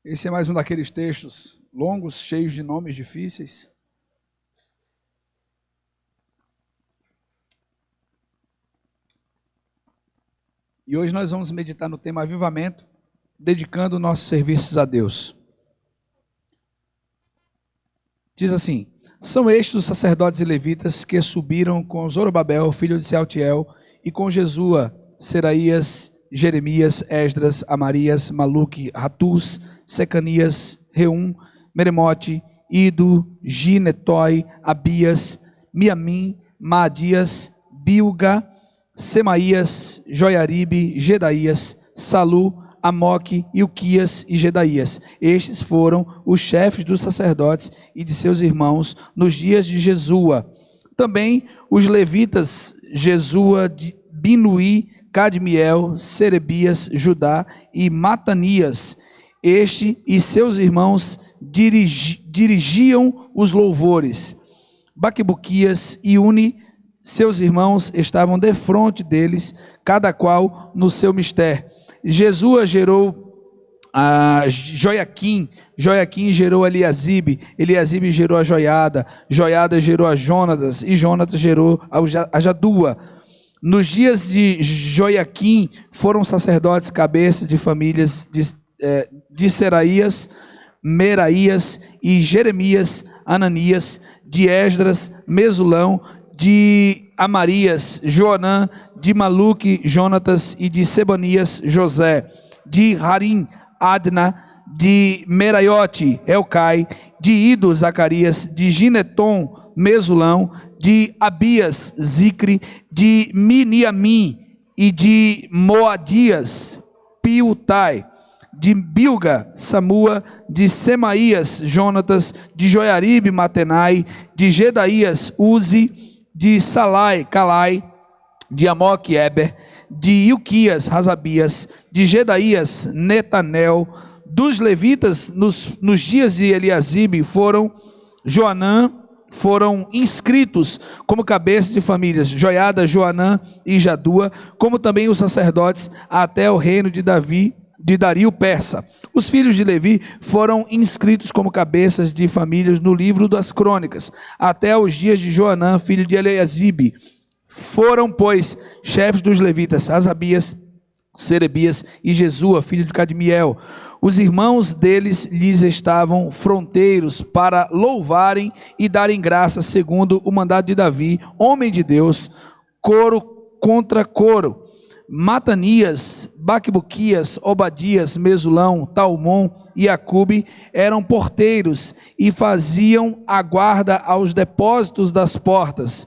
Esse é mais um daqueles textos longos, cheios de nomes difíceis. E hoje nós vamos meditar no tema avivamento, dedicando nossos serviços a Deus. Diz assim: são estes os sacerdotes e levitas que subiram com Zorobabel, filho de Sealtiel, e com Jesua, Seraías, Jeremias, Esdras, Amarias, Maluque, Ratus, Secanias, Reum, Meremote, Ido, Ginetói, Abias, Miamim, Maadias, Bilga, Semaías, Joiaribe, Gedaías, Salu, Amoque, Ilquias e Gedaías. Estes foram os chefes dos sacerdotes e de seus irmãos nos dias de Jesua. Também os levitas Jesua, Binuí, Cadmiel, Serebias, Judá e Matanias. Este e seus irmãos dirigiam os louvores. Baquebuquias e Uni, seus irmãos, estavam defronte deles, cada qual no seu mistério. Jesua gerou a Joiaquim, Joiaquim gerou Eliasibe, Eliasibe gerou a Joiada, Joiada gerou a Jonatas, e Jonatas gerou a Jadua. Nos dias de Joiaquim foram sacerdotes cabeças de famílias de Seraías, Meraías e Jeremias, Ananias, de Esdras, Mesulão, de Amarias, Joanã, de Maluque, Jonatas, e de Sebanias, José, de Harim, Adna, de Meraiote, Elcai, de Ido, Zacarias, de Gineton, Mesulão, de Abias, Zicre, de Miniamim e de Moadias, Piutai, de Bilga, Samua, de Semaías, Jonatas, de Joiaribe, Matenai, de Gedaías, Uzi, de Salai, Calai, de Amoque, Eber, de Ilquias, Razabias, de Gedaías, Netanel. Dos levitas, nos dias de Eliasibe, foram inscritos como cabeças de famílias, Joiada, Joanã e Jadua, como também os sacerdotes até o reino de Dario Persa. Os filhos de Levi foram inscritos como cabeças de famílias no livro das crônicas, até os dias de Joanã, filho de Eliasibe. Foram, pois, chefes dos levitas, Asabias, Serebias e Jesua, filho de Cadmiel. Os irmãos deles lhes estavam fronteiros para louvarem e darem graça segundo o mandado de Davi, homem de Deus, coro contra coro. Matanias, Baquebuquias, Obadias, Mesulão, Talmon e Acube eram porteiros e faziam a guarda aos depósitos das portas.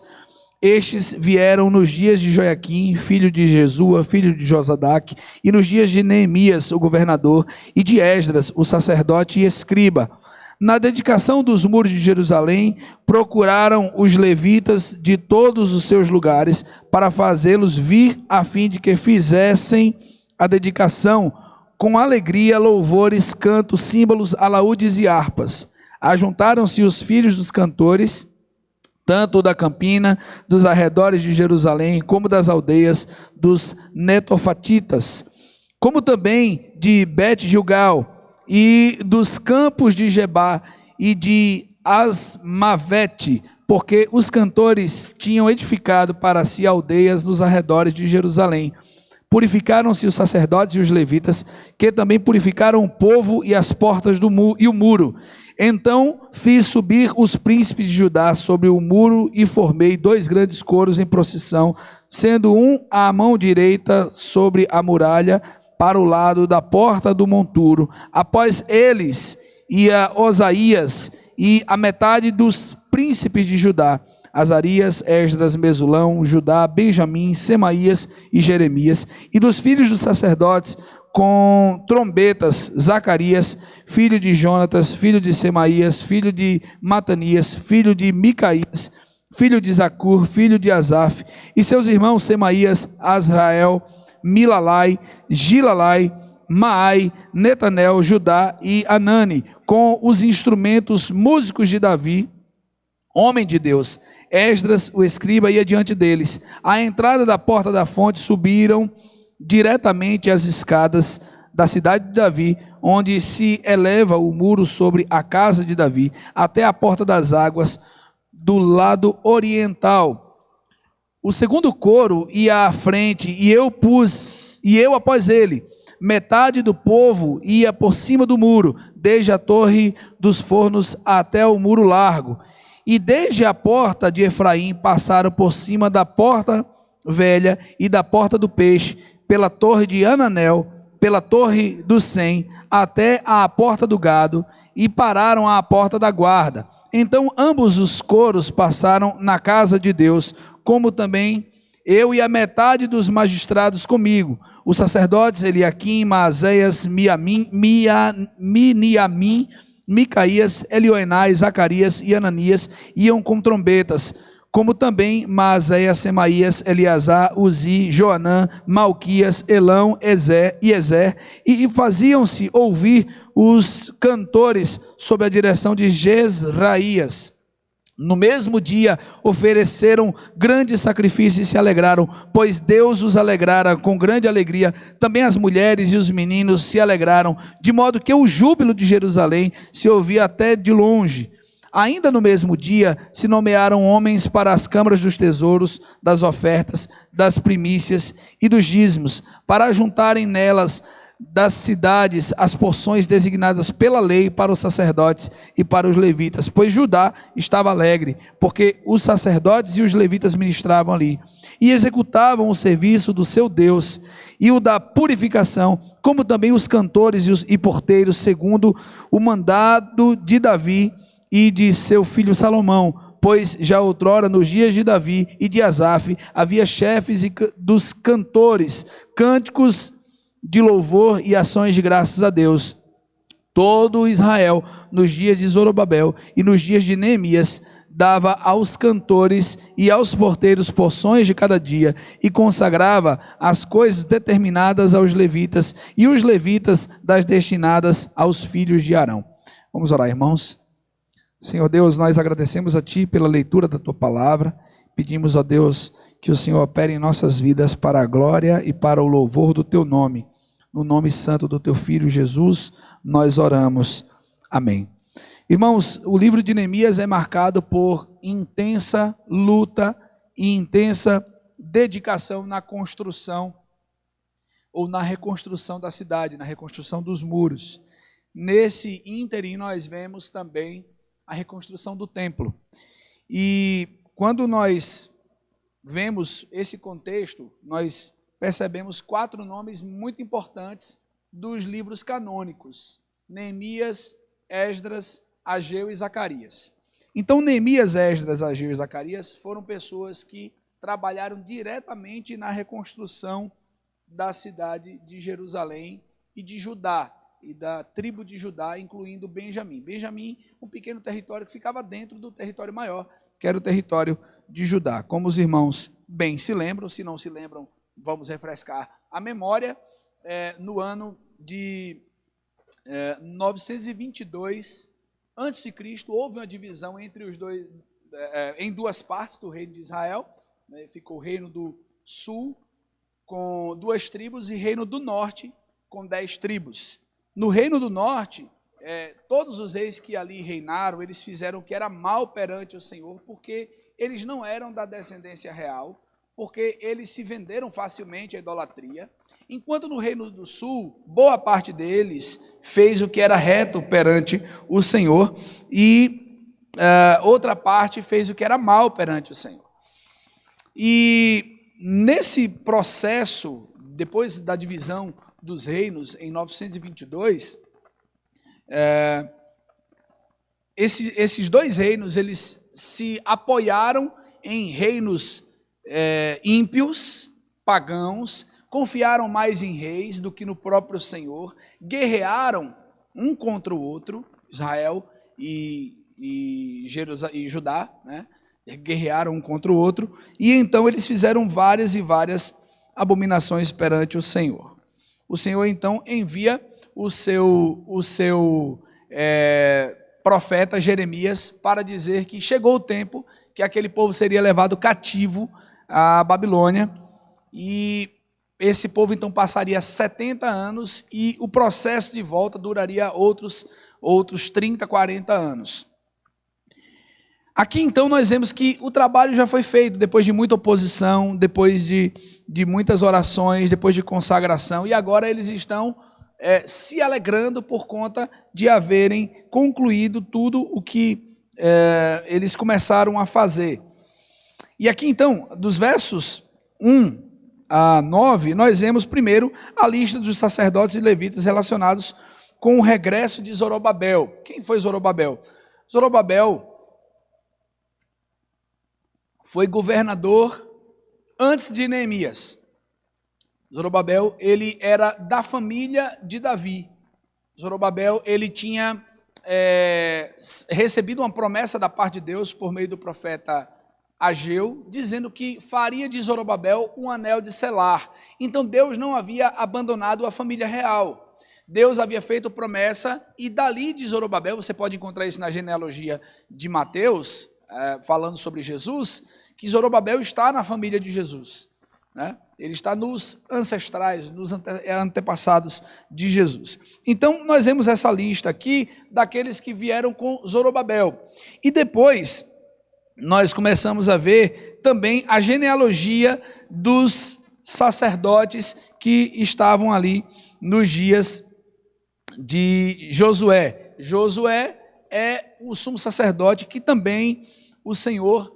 Estes vieram nos dias de Joiaquim, filho de Jesua, filho de Josadaque, e nos dias de Neemias, o governador, e de Esdras, o sacerdote e escriba. Na dedicação dos muros de Jerusalém, procuraram os levitas de todos os seus lugares para fazê-los vir, a fim de que fizessem a dedicação com alegria, louvores, cantos, símbolos, alaúdes e harpas. Ajuntaram-se os filhos dos cantores, tanto da campina, dos arredores de Jerusalém, como das aldeias dos netofatitas, como também de Bet-Gilgal, e dos campos de Gebá e de Asmavete, porque os cantores tinham edificado para si aldeias nos arredores de Jerusalém. Purificaram-se os sacerdotes e os levitas, que também purificaram o povo e as portas do muro e o muro. Então fiz subir os príncipes de Judá sobre o muro e formei 2 grandes coros em procissão, sendo um à mão direita sobre a muralha, para o lado da porta do monturo. Após eles ia Osaías e a metade dos príncipes de Judá, Azarias, Esdras, Mesulão, Judá, Benjamim, Semaías e Jeremias, e dos filhos dos sacerdotes, com trombetas, Zacarias, filho de Jonatas, filho de Semaías, filho de Matanias, filho de Micaías, filho de Zacur, filho de Asaf, e seus irmãos Semaías, Azrael, Milalai, Gilalai, Maai, Netanel, Judá e Anani, com os instrumentos músicos de Davi, homem de Deus. Esdras, o escriba, ia diante deles. À entrada da porta da fonte subiram diretamente as escadas da cidade de Davi, onde se eleva o muro sobre a casa de Davi, até a porta das águas do lado oriental. O segundo coro ia à frente, e eu após ele. Metade do povo ia por cima do muro, desde a torre dos fornos até o muro largo. E desde a porta de Efraim passaram por cima da porta velha e da porta do peixe, pela torre de Ananel, pela torre do Sem, até à porta do gado, e pararam à porta da guarda. Então ambos os coros passaram na casa de Deus, como também eu e a metade dos magistrados comigo. Os sacerdotes Eliaquim, Maazéias, Miniamim, Micaías, Elioenai, Zacarias e Ananias iam com trombetas, como também Maazéias, Semaías, Eleazar, Uzi, Joanã, Malquias, Elão, Ezer, e faziam-se ouvir os cantores sob a direção de Jezraías. No mesmo dia ofereceram grande sacrifício e se alegraram, pois Deus os alegrara com grande alegria. Também as mulheres e os meninos se alegraram, de modo que o júbilo de Jerusalém se ouvia até de longe. Ainda no mesmo dia se nomearam homens para as câmaras dos tesouros, das ofertas, das primícias e dos dízimos, para juntarem nelas das cidades as porções designadas pela lei para os sacerdotes e para os levitas, pois Judá estava alegre, porque os sacerdotes e os levitas ministravam ali, e executavam o serviço do seu Deus, e o da purificação, como também os cantores e porteiros, segundo o mandado de Davi e de seu filho Salomão, pois já outrora, nos dias de Davi e de Asaf, havia chefes dos cantores, cânticos de louvor e ações de graças a Deus. Todo Israel, nos dias de Zorobabel e nos dias de Neemias, dava aos cantores e aos porteiros porções de cada dia, e consagrava as coisas determinadas aos levitas, e os levitas das destinadas aos filhos de Arão. Vamos orar, irmãos. Senhor Deus, nós agradecemos a Ti pela leitura da Tua palavra, pedimos a Deus que o Senhor opere em nossas vidas para a glória e para o louvor do Teu nome. No nome santo do Teu Filho Jesus, nós oramos. Amém. Irmãos, o livro de Neemias é marcado por intensa luta e intensa dedicação na construção ou na reconstrução da cidade, na reconstrução dos muros. Nesse ínterim nós vemos também a reconstrução do templo. E quando nós vemos esse contexto, nós percebemos 4 nomes muito importantes dos livros canônicos: Neemias, Esdras, Ageu e Zacarias. Então, Neemias, Esdras, Ageu e Zacarias foram pessoas que trabalharam diretamente na reconstrução da cidade de Jerusalém e de Judá, e da tribo de Judá, incluindo Benjamim. Benjamim, um pequeno território que ficava dentro do território maior, que era o território de Judá. Como os irmãos bem se lembram, se não se lembram, vamos refrescar a memória. No ano de 922 a.C., houve uma divisão entre os dois, em 2 partes do reino de Israel. Ficou o reino do sul com 2 tribos e reino do norte com 10 tribos. No reino do norte, todos os reis que ali reinaram, eles fizeram o que era mal perante o Senhor, porque eles não eram da descendência real, porque eles se venderam facilmente à idolatria, enquanto no reino do sul, boa parte deles fez o que era reto perante o Senhor, e outra parte fez o que era mal perante o Senhor. E nesse processo, depois da divisão dos reinos, em 922, esses 2 reinos, eles se apoiaram em reinos ímpios, pagãos, confiaram mais em reis do que no próprio Senhor, guerrearam um contra o outro, Israel e Judá, né? Guerrearam um contra o outro, e então eles fizeram várias e várias abominações perante o Senhor. O Senhor então envia o seu profeta Jeremias para dizer que chegou o tempo que aquele povo seria levado cativo à Babilônia, e esse povo então passaria 70 anos e o processo de volta duraria outros 30, 40 anos. Aqui então nós vemos que o trabalho já foi feito, depois de muita oposição, depois de muitas orações, depois de consagração, e agora eles estão se alegrando por conta de haverem concluído tudo o que eles começaram a fazer. E aqui então, dos versos 1 a 9, nós vemos primeiro a lista dos sacerdotes e levitas relacionados com o regresso de Zorobabel. Quem foi Zorobabel? Zorobabel foi governador antes de Neemias. Zorobabel, ele era da família de Davi. Zorobabel, ele tinha recebido uma promessa da parte de Deus por meio do profeta Ageu, dizendo que faria de Zorobabel um anel de selar. Então Deus não havia abandonado a família real. Deus havia feito promessa, e dali de Zorobabel, você pode encontrar isso na genealogia de Mateus, falando sobre Jesus, que Zorobabel está na família de Jesus, né? Ele está nos ancestrais, nos antepassados de Jesus. Então, nós vemos essa lista aqui daqueles que vieram com Zorobabel. E depois, nós começamos a ver também a genealogia dos sacerdotes que estavam ali nos dias de Josué. Josué é o sumo sacerdote que também o Senhor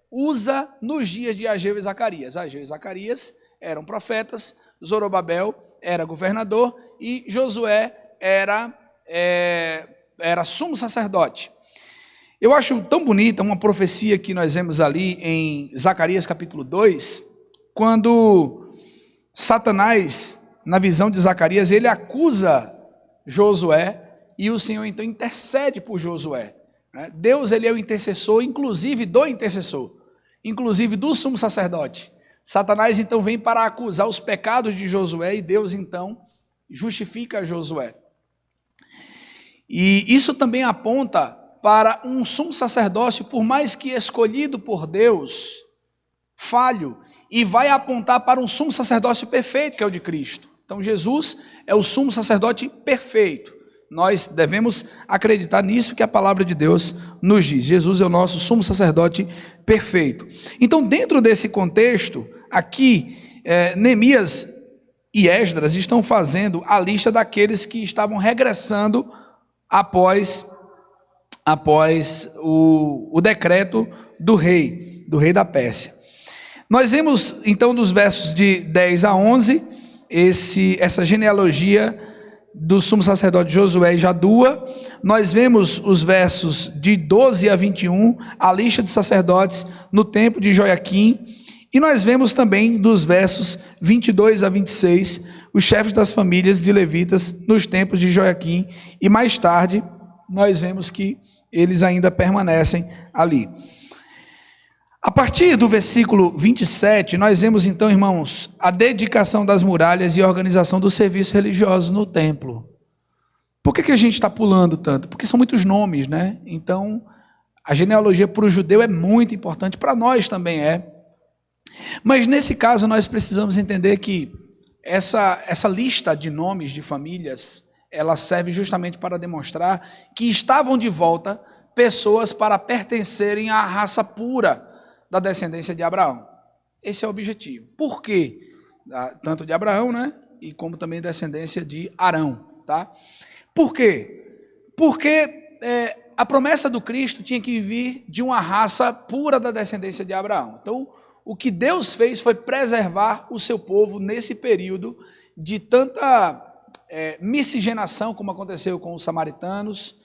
usa nos dias de Ageu e Zacarias. Ageu e Zacarias eram profetas, Zorobabel era governador e Josué era sumo sacerdote. Eu acho tão bonita uma profecia que nós vemos ali em Zacarias capítulo 2, quando Satanás, na visão de Zacarias, ele acusa Josué e o Senhor então intercede por Josué. Deus, ele é o intercessor, inclusive do intercessor, inclusive do sumo sacerdote. Satanás então vem para acusar os pecados de Josué e Deus então justifica Josué. E isso também aponta para um sumo sacerdócio, por mais que escolhido por Deus, falho, e vai apontar para um sumo sacerdócio perfeito, que é o de Cristo. Então Jesus é o sumo sacerdote perfeito. Nós devemos acreditar nisso que a palavra de Deus nos diz. Jesus é o nosso sumo sacerdote perfeito. Então, dentro desse contexto, aqui, Neemias e Esdras estão fazendo a lista daqueles que estavam regressando após o decreto do rei da Pérsia. Nós vemos, então, dos versos de 10 a 11, essa genealogia do sumo sacerdote Josué e Jadua. Nós vemos os versos de 12 a 21, a lista de sacerdotes no tempo de Joiaquim, e nós vemos também dos versos 22 a 26, os chefes das famílias de levitas nos tempos de Joiaquim, e mais tarde nós vemos que eles ainda permanecem ali. A partir do versículo 27, nós vemos então, irmãos, a dedicação das muralhas e a organização dos serviços religiosos no templo. Por que a gente está pulando tanto? Porque são muitos nomes, né? Então, a genealogia para o judeu é muito importante, para nós também é. Mas nesse caso nós precisamos entender que essa lista de nomes de famílias, ela serve justamente para demonstrar que estavam de volta pessoas para pertencerem à raça pura da descendência de Abraão. Esse é o objetivo. Por quê? Tanto de Abraão, né? E como também descendência de Arão, tá? Por quê? Porque a promessa do Cristo tinha que vir de uma raça pura da descendência de Abraão. Então, o que Deus fez foi preservar o seu povo nesse período de tanta miscigenação, como aconteceu com os samaritanos,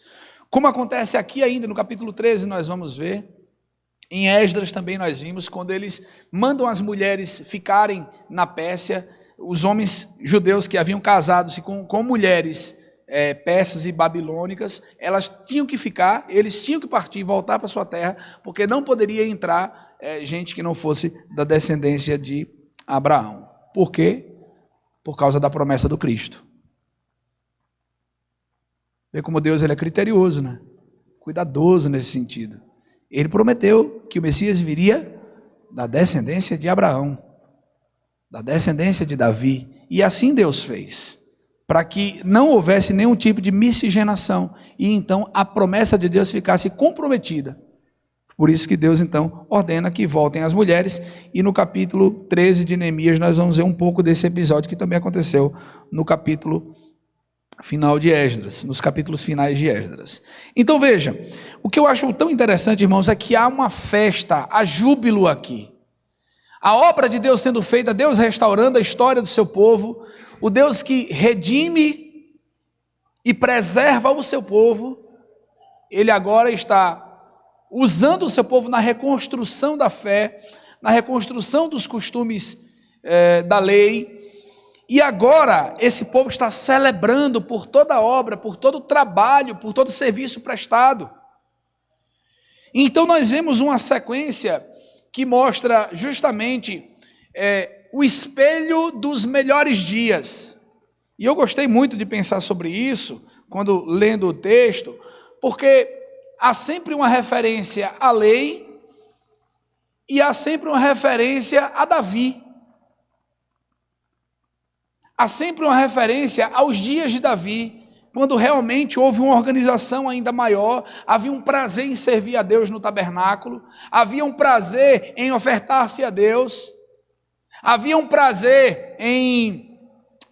como acontece aqui ainda no capítulo 13, nós vamos ver. Em Esdras também nós vimos, quando eles mandam as mulheres ficarem na Pérsia, os homens judeus que haviam casado-se com mulheres persas e babilônicas, elas tinham que ficar, eles tinham que partir e voltar para sua terra, porque não poderia entrar gente que não fosse da descendência de Abraão. Por quê? Por causa da promessa do Cristo. Vê como Deus ele é criterioso, né? Cuidadoso nesse sentido. Ele prometeu que o Messias viria da descendência de Abraão. da descendência de Davi. E assim Deus fez, para que não houvesse nenhum tipo de miscigenação, e então a promessa de Deus ficasse comprometida. Por isso que Deus então ordena que voltem as mulheres, e no capítulo 13 de Neemias nós vamos ver um pouco desse episódio que também aconteceu no capítulo final de Esdras, nos capítulos finais de Esdras. Então veja, o que eu acho tão interessante, irmãos, é que há uma festa, há júbilo aqui. A obra de Deus sendo feita, Deus restaurando a história do seu povo, o Deus que redime e preserva o seu povo, Ele agora está usando o seu povo na reconstrução da fé, na reconstrução dos costumes da lei, e agora esse povo está celebrando por toda a obra, por todo o trabalho, por todo o serviço prestado. Então nós vemos uma sequência que mostra justamente o espelho dos melhores dias. E eu gostei muito de pensar sobre isso, quando lendo o texto, porque há sempre uma referência à lei e há sempre uma referência a Davi. Há sempre uma referência aos dias de Davi, quando realmente houve uma organização ainda maior, havia um prazer em servir a Deus no tabernáculo, havia um prazer em ofertar-se a Deus, havia um prazer em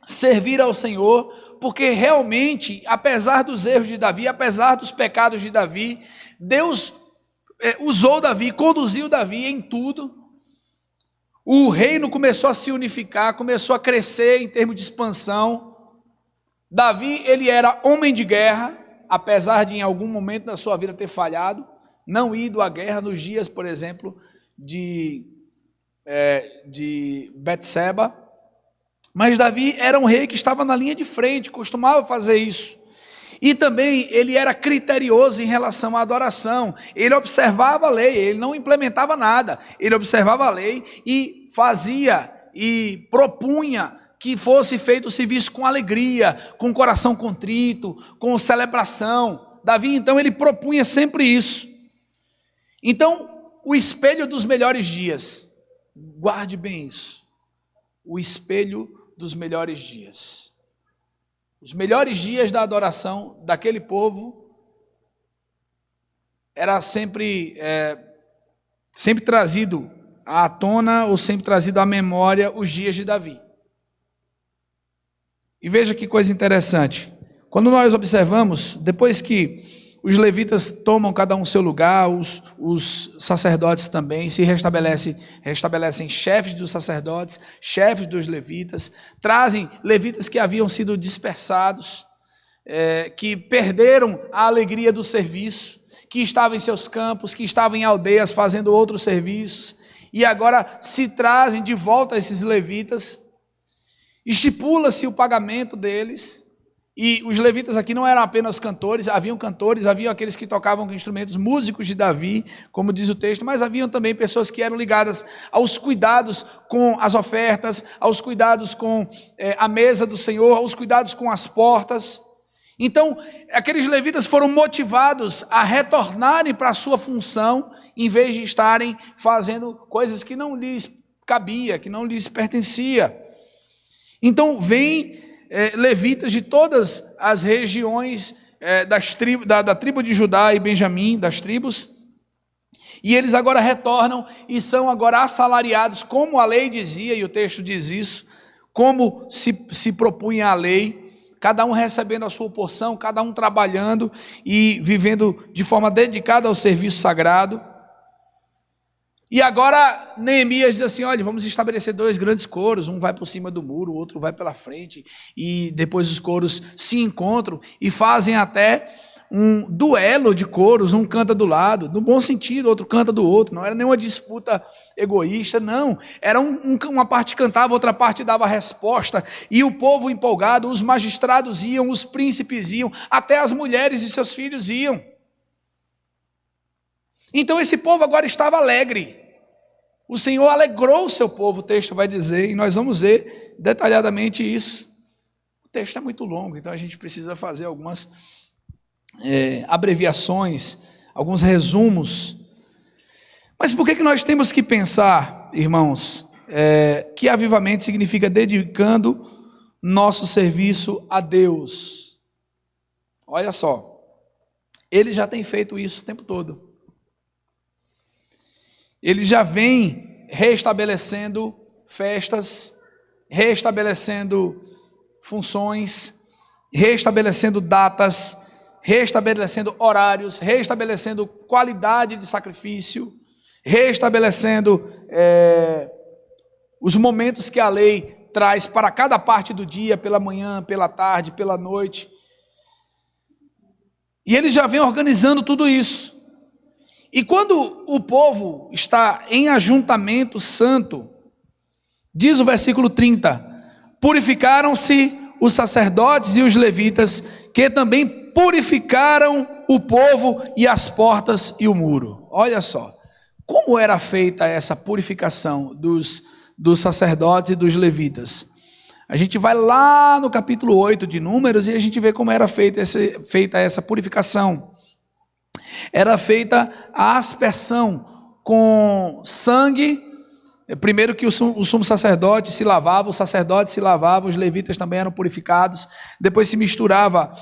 servir ao Senhor, porque realmente, apesar dos erros de Davi, apesar dos pecados de Davi, Deus usou Davi, conduziu Davi em tudo. O reino começou a se unificar, começou a crescer em termos de expansão. Davi, ele era homem de guerra, apesar de em algum momento da sua vida ter falhado, não ido à guerra nos dias, por exemplo, de Betseba. Mas Davi era um rei que estava na linha de frente, costumava fazer isso. E também ele era criterioso em relação à adoração. Ele observava a lei, ele não implementava nada. Ele observava a lei e fazia e propunha que fosse feito o serviço com alegria, com coração contrito, com celebração. Davi, então, ele propunha sempre isso. Então, o espelho dos melhores dias. Guarde bem isso. O espelho dos melhores dias. Os melhores dias da adoração daquele povo era sempre trazido à tona ou sempre trazido à memória os dias de Davi. E veja que coisa interessante. Quando nós observamos, depois que os levitas tomam cada um seu lugar, os sacerdotes também, se restabelecem chefes dos sacerdotes, chefes dos levitas, trazem levitas que haviam sido dispersados, que perderam a alegria do serviço, que estavam em seus campos, que estavam em aldeias fazendo outros serviços, e agora se trazem de volta esses levitas, estipula-se o pagamento deles. E os levitas aqui não eram apenas cantores, haviam aqueles que tocavam com instrumentos, músicos de Davi, como diz o texto, mas haviam também pessoas que eram ligadas aos cuidados com as ofertas, aos cuidados com a mesa do Senhor, aos cuidados com as portas. Então, aqueles levitas foram motivados a retornarem para a sua função, em vez de estarem fazendo coisas que não lhes cabia, que não lhes pertencia. Então, vem levitas de todas as regiões da tribo de Judá e Benjamim, das tribos, e eles agora retornam e são agora assalariados, como a lei dizia, e o texto diz isso, como se propunha a lei, cada um recebendo a sua porção, cada um trabalhando e vivendo de forma dedicada ao serviço sagrado. E agora Neemias diz assim, olha, vamos estabelecer 2 grandes coros, um vai por cima do muro, o outro vai pela frente, e depois os coros se encontram e fazem até um duelo de coros, um canta do lado, no bom sentido, outro canta do outro, não era nenhuma disputa egoísta, não, era uma parte cantava, outra parte dava a resposta, e o povo empolgado, os magistrados iam, os príncipes iam, até as mulheres e seus filhos iam. Então esse povo agora estava alegre. O Senhor alegrou o seu povo, o texto vai dizer, e nós vamos ver detalhadamente isso. O texto é muito longo, então a gente precisa fazer algumas abreviações, alguns resumos. Mas por que nós temos que pensar, irmãos, que avivamento significa dedicando nosso serviço a Deus. Olha só, ele já tem feito isso o tempo todo. Ele já vem restabelecendo festas, restabelecendo funções, restabelecendo datas, restabelecendo horários, restabelecendo qualidade de sacrifício, restabelecendo os momentos que a lei traz para cada parte do dia, pela manhã, pela tarde, pela noite. E ele já vem organizando tudo isso. E quando o povo está em ajuntamento santo, diz o versículo 30, purificaram-se os sacerdotes e os levitas, que também purificaram o povo e as portas e o muro. Olha só, como era feita essa purificação dos sacerdotes e dos levitas? A gente vai lá no capítulo 8 de Números e a gente vê como era feita essa purificação. Era feita a aspersão com sangue. Primeiro que o sumo sacerdote se lavava, os levitas também eram purificados. Depois se misturava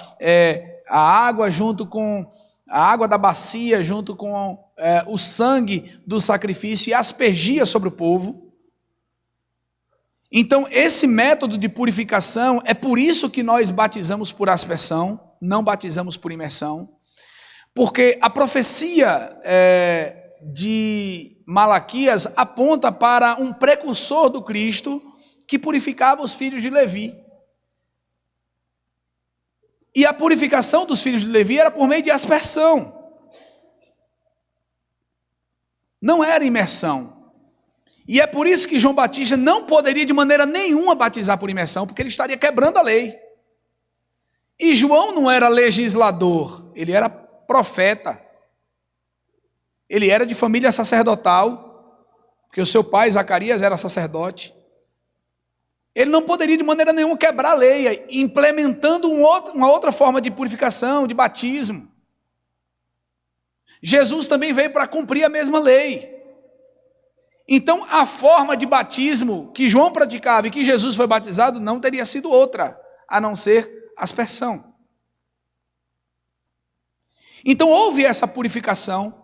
a água junto com a água da bacia, junto com o sangue do sacrifício, e aspergia sobre o povo. Então esse método de purificação, é por isso que nós batizamos por aspersão, não batizamos por imersão. Porque a profecia de Malaquias aponta para um precursor do Cristo que purificava os filhos de Levi. E a purificação dos filhos de Levi era por meio de aspersão. Não era imersão. E é por isso que João Batista não poderia de maneira nenhuma batizar por imersão, porque ele estaria quebrando a lei. E João não era legislador, ele era profeta. Ele era de família sacerdotal, porque o seu pai, Zacarias, era sacerdote. Ele não poderia de maneira nenhuma quebrar a lei, implementando uma outra forma de purificação, de batismo. Jesus também veio para cumprir a mesma lei. Então a forma de batismo que João praticava e que Jesus foi batizado não teria sido outra, a não ser aspersão. Então houve essa purificação.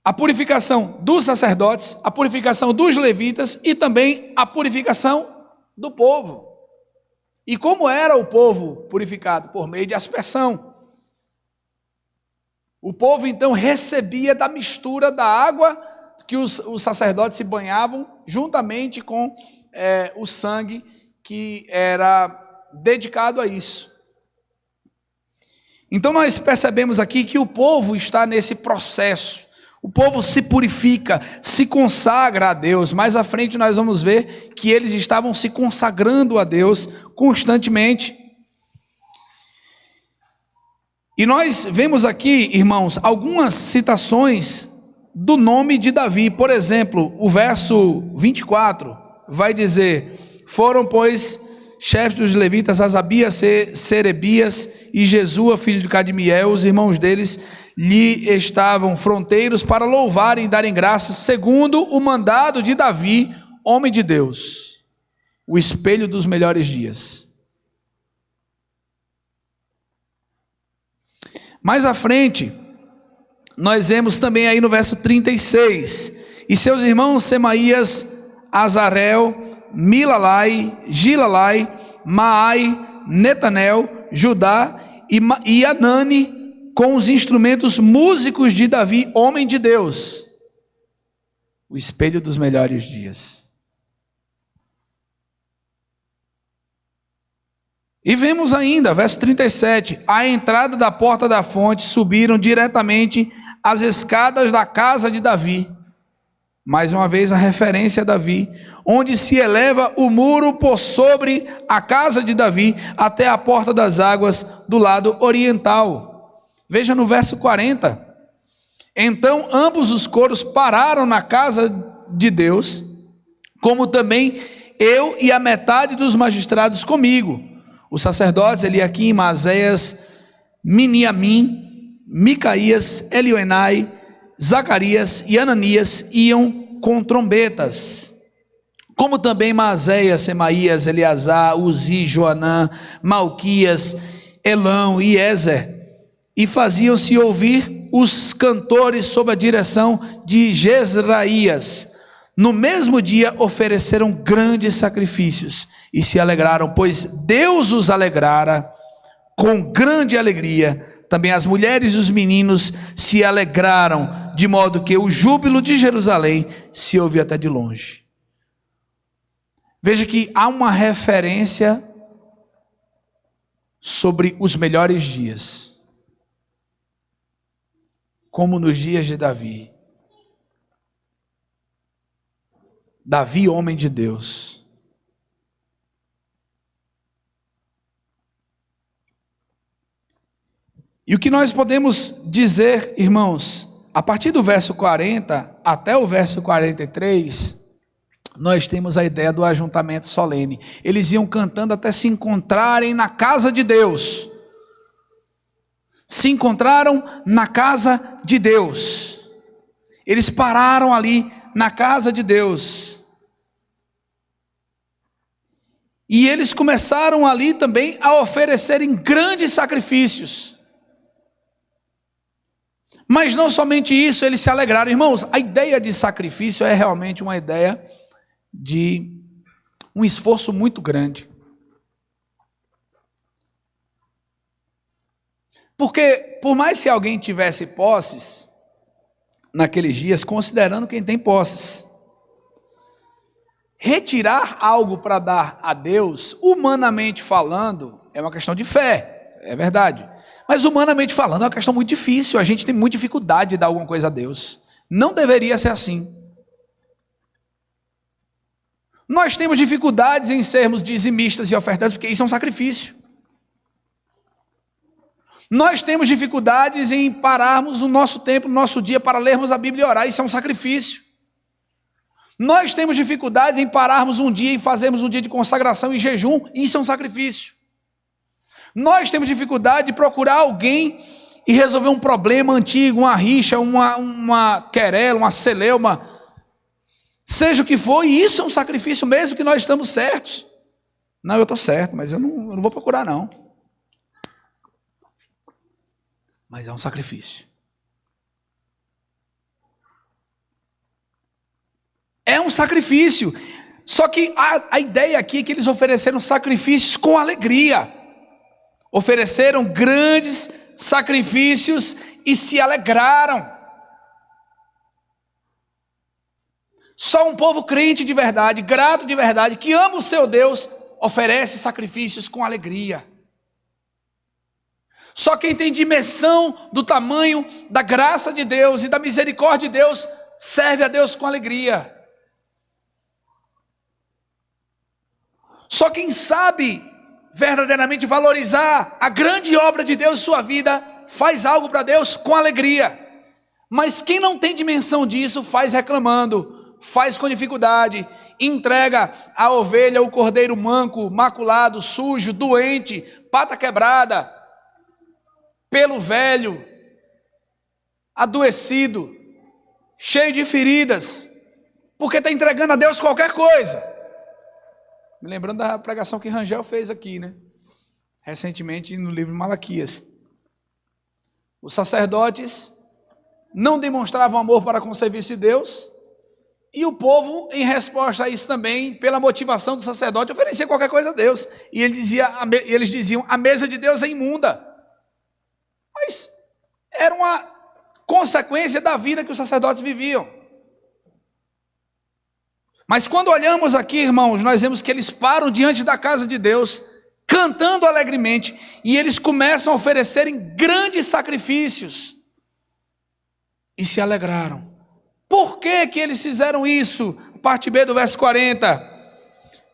A purificação dos sacerdotes, a purificação dos levitas e também a purificação do povo. E como era o povo purificado? Por meio de aspersão. O povo então recebia da mistura da água que os sacerdotes se banhavam, juntamente com o sangue que era dedicado a isso. Então nós percebemos aqui que o povo está nesse processo. O povo se purifica, se consagra a Deus. Mais à frente nós vamos ver que eles estavam se consagrando a Deus constantemente. E nós vemos aqui, irmãos, algumas citações do nome de Davi. Por exemplo, o verso 24 vai dizer: foram, pois, chefes dos levitas, Asabias, Serebias e Jesua, filho de Cadmiel, os irmãos deles lhe estavam fronteiros para louvarem e darem graças, segundo o mandado de Davi, homem de Deus, o espelho dos melhores dias. Mais à frente, nós vemos também aí no verso 36, e seus irmãos Semaías, Azarel, Milalai, Gilalai, Maai, Netanel, Judá e Anani, com os instrumentos músicos de Davi, homem de Deus, o espelho dos melhores dias. E vemos ainda, verso 37, à entrada da porta da fonte subiram diretamente as escadas da casa de Davi, mais uma vez a referência a Davi, onde se eleva o muro por sobre a casa de Davi, até a porta das águas do lado oriental. Veja no verso 40, então ambos os coros pararam na casa de Deus, como também eu e a metade dos magistrados comigo, os sacerdotes Eliaquim, Maazéias, Miniamim, Micaías, Elioenai, Zacarias e Ananias iam com trombetas. Como também Maazéias, Semaías, Eleazar, Uzi, Joanã, Malquias, Elão e Ezer, e faziam-se ouvir os cantores sob a direção de Jezraías. No mesmo dia ofereceram grandes sacrifícios e se alegraram, pois Deus os alegrara com grande alegria. Também as mulheres e os meninos se alegraram, de modo que o júbilo de Jerusalém se ouvia até de longe. Veja que há uma referência sobre os melhores dias, como nos dias de Davi. Davi, homem de Deus. E o que nós podemos dizer, irmãos, a partir do verso 40 até o verso 43, nós temos a ideia do ajuntamento solene. Eles iam cantando até se encontrarem na casa de Deus. Se encontraram na casa de Deus. Eles pararam ali na casa de Deus. E eles começaram ali também a oferecerem grandes sacrifícios. Mas não somente isso, eles se alegraram. Irmãos, a ideia de sacrifício é realmente uma ideia de um esforço muito grande. Porque por mais que alguém tivesse posses naqueles dias, considerando quem tem posses, retirar algo para dar a Deus, humanamente falando, é uma questão de fé, é verdade. Mas humanamente falando é uma questão muito difícil, a gente tem muita dificuldade de dar alguma coisa a Deus. Não deveria ser assim. Nós temos dificuldades em sermos dizimistas e ofertantes, porque isso é um sacrifício. Nós temos dificuldades em pararmos o nosso tempo, o nosso dia para lermos a Bíblia e orar, isso é um sacrifício. Nós temos dificuldades em pararmos um dia e fazermos um dia de consagração e jejum, isso é um sacrifício. Nós temos dificuldade de procurar alguém e resolver um problema antigo, uma rixa, uma querela, uma celeuma, seja o que for, e isso é um sacrifício mesmo que nós estamos certos. Não, eu estou certo, mas eu não vou procurar não. Mas é um sacrifício. É um sacrifício. Só que a ideia aqui é que eles ofereceram sacrifícios com alegria. Ofereceram grandes sacrifícios e se alegraram. Só um povo crente de verdade, grato de verdade, que ama o seu Deus, oferece sacrifícios com alegria. Só quem tem dimensão do tamanho da graça de Deus e da misericórdia de Deus, serve a Deus com alegria. Só quem sabe verdadeiramente valorizar a grande obra de Deus em sua vida, faz algo para Deus com alegria. Mas quem não tem dimensão disso, faz reclamando, faz com dificuldade, entrega a ovelha, o cordeiro manco, maculado, sujo, doente, pata quebrada, pelo velho, adoecido, cheio de feridas, porque está entregando a Deus qualquer coisa. Me lembrando da pregação que Rangel fez aqui, né? Recentemente no livro de Malaquias. Os sacerdotes não demonstravam amor para com o serviço de Deus, e o povo, em resposta a isso também, pela motivação do sacerdote, oferecia qualquer coisa a Deus. E eles diziam, a mesa de Deus é imunda. Mas era uma consequência da vida que os sacerdotes viviam. Mas quando olhamos aqui, irmãos, nós vemos que eles param diante da casa de Deus, cantando alegremente, e eles começam a oferecerem grandes sacrifícios, e se alegraram. Por que que eles fizeram isso? Parte B do verso 40.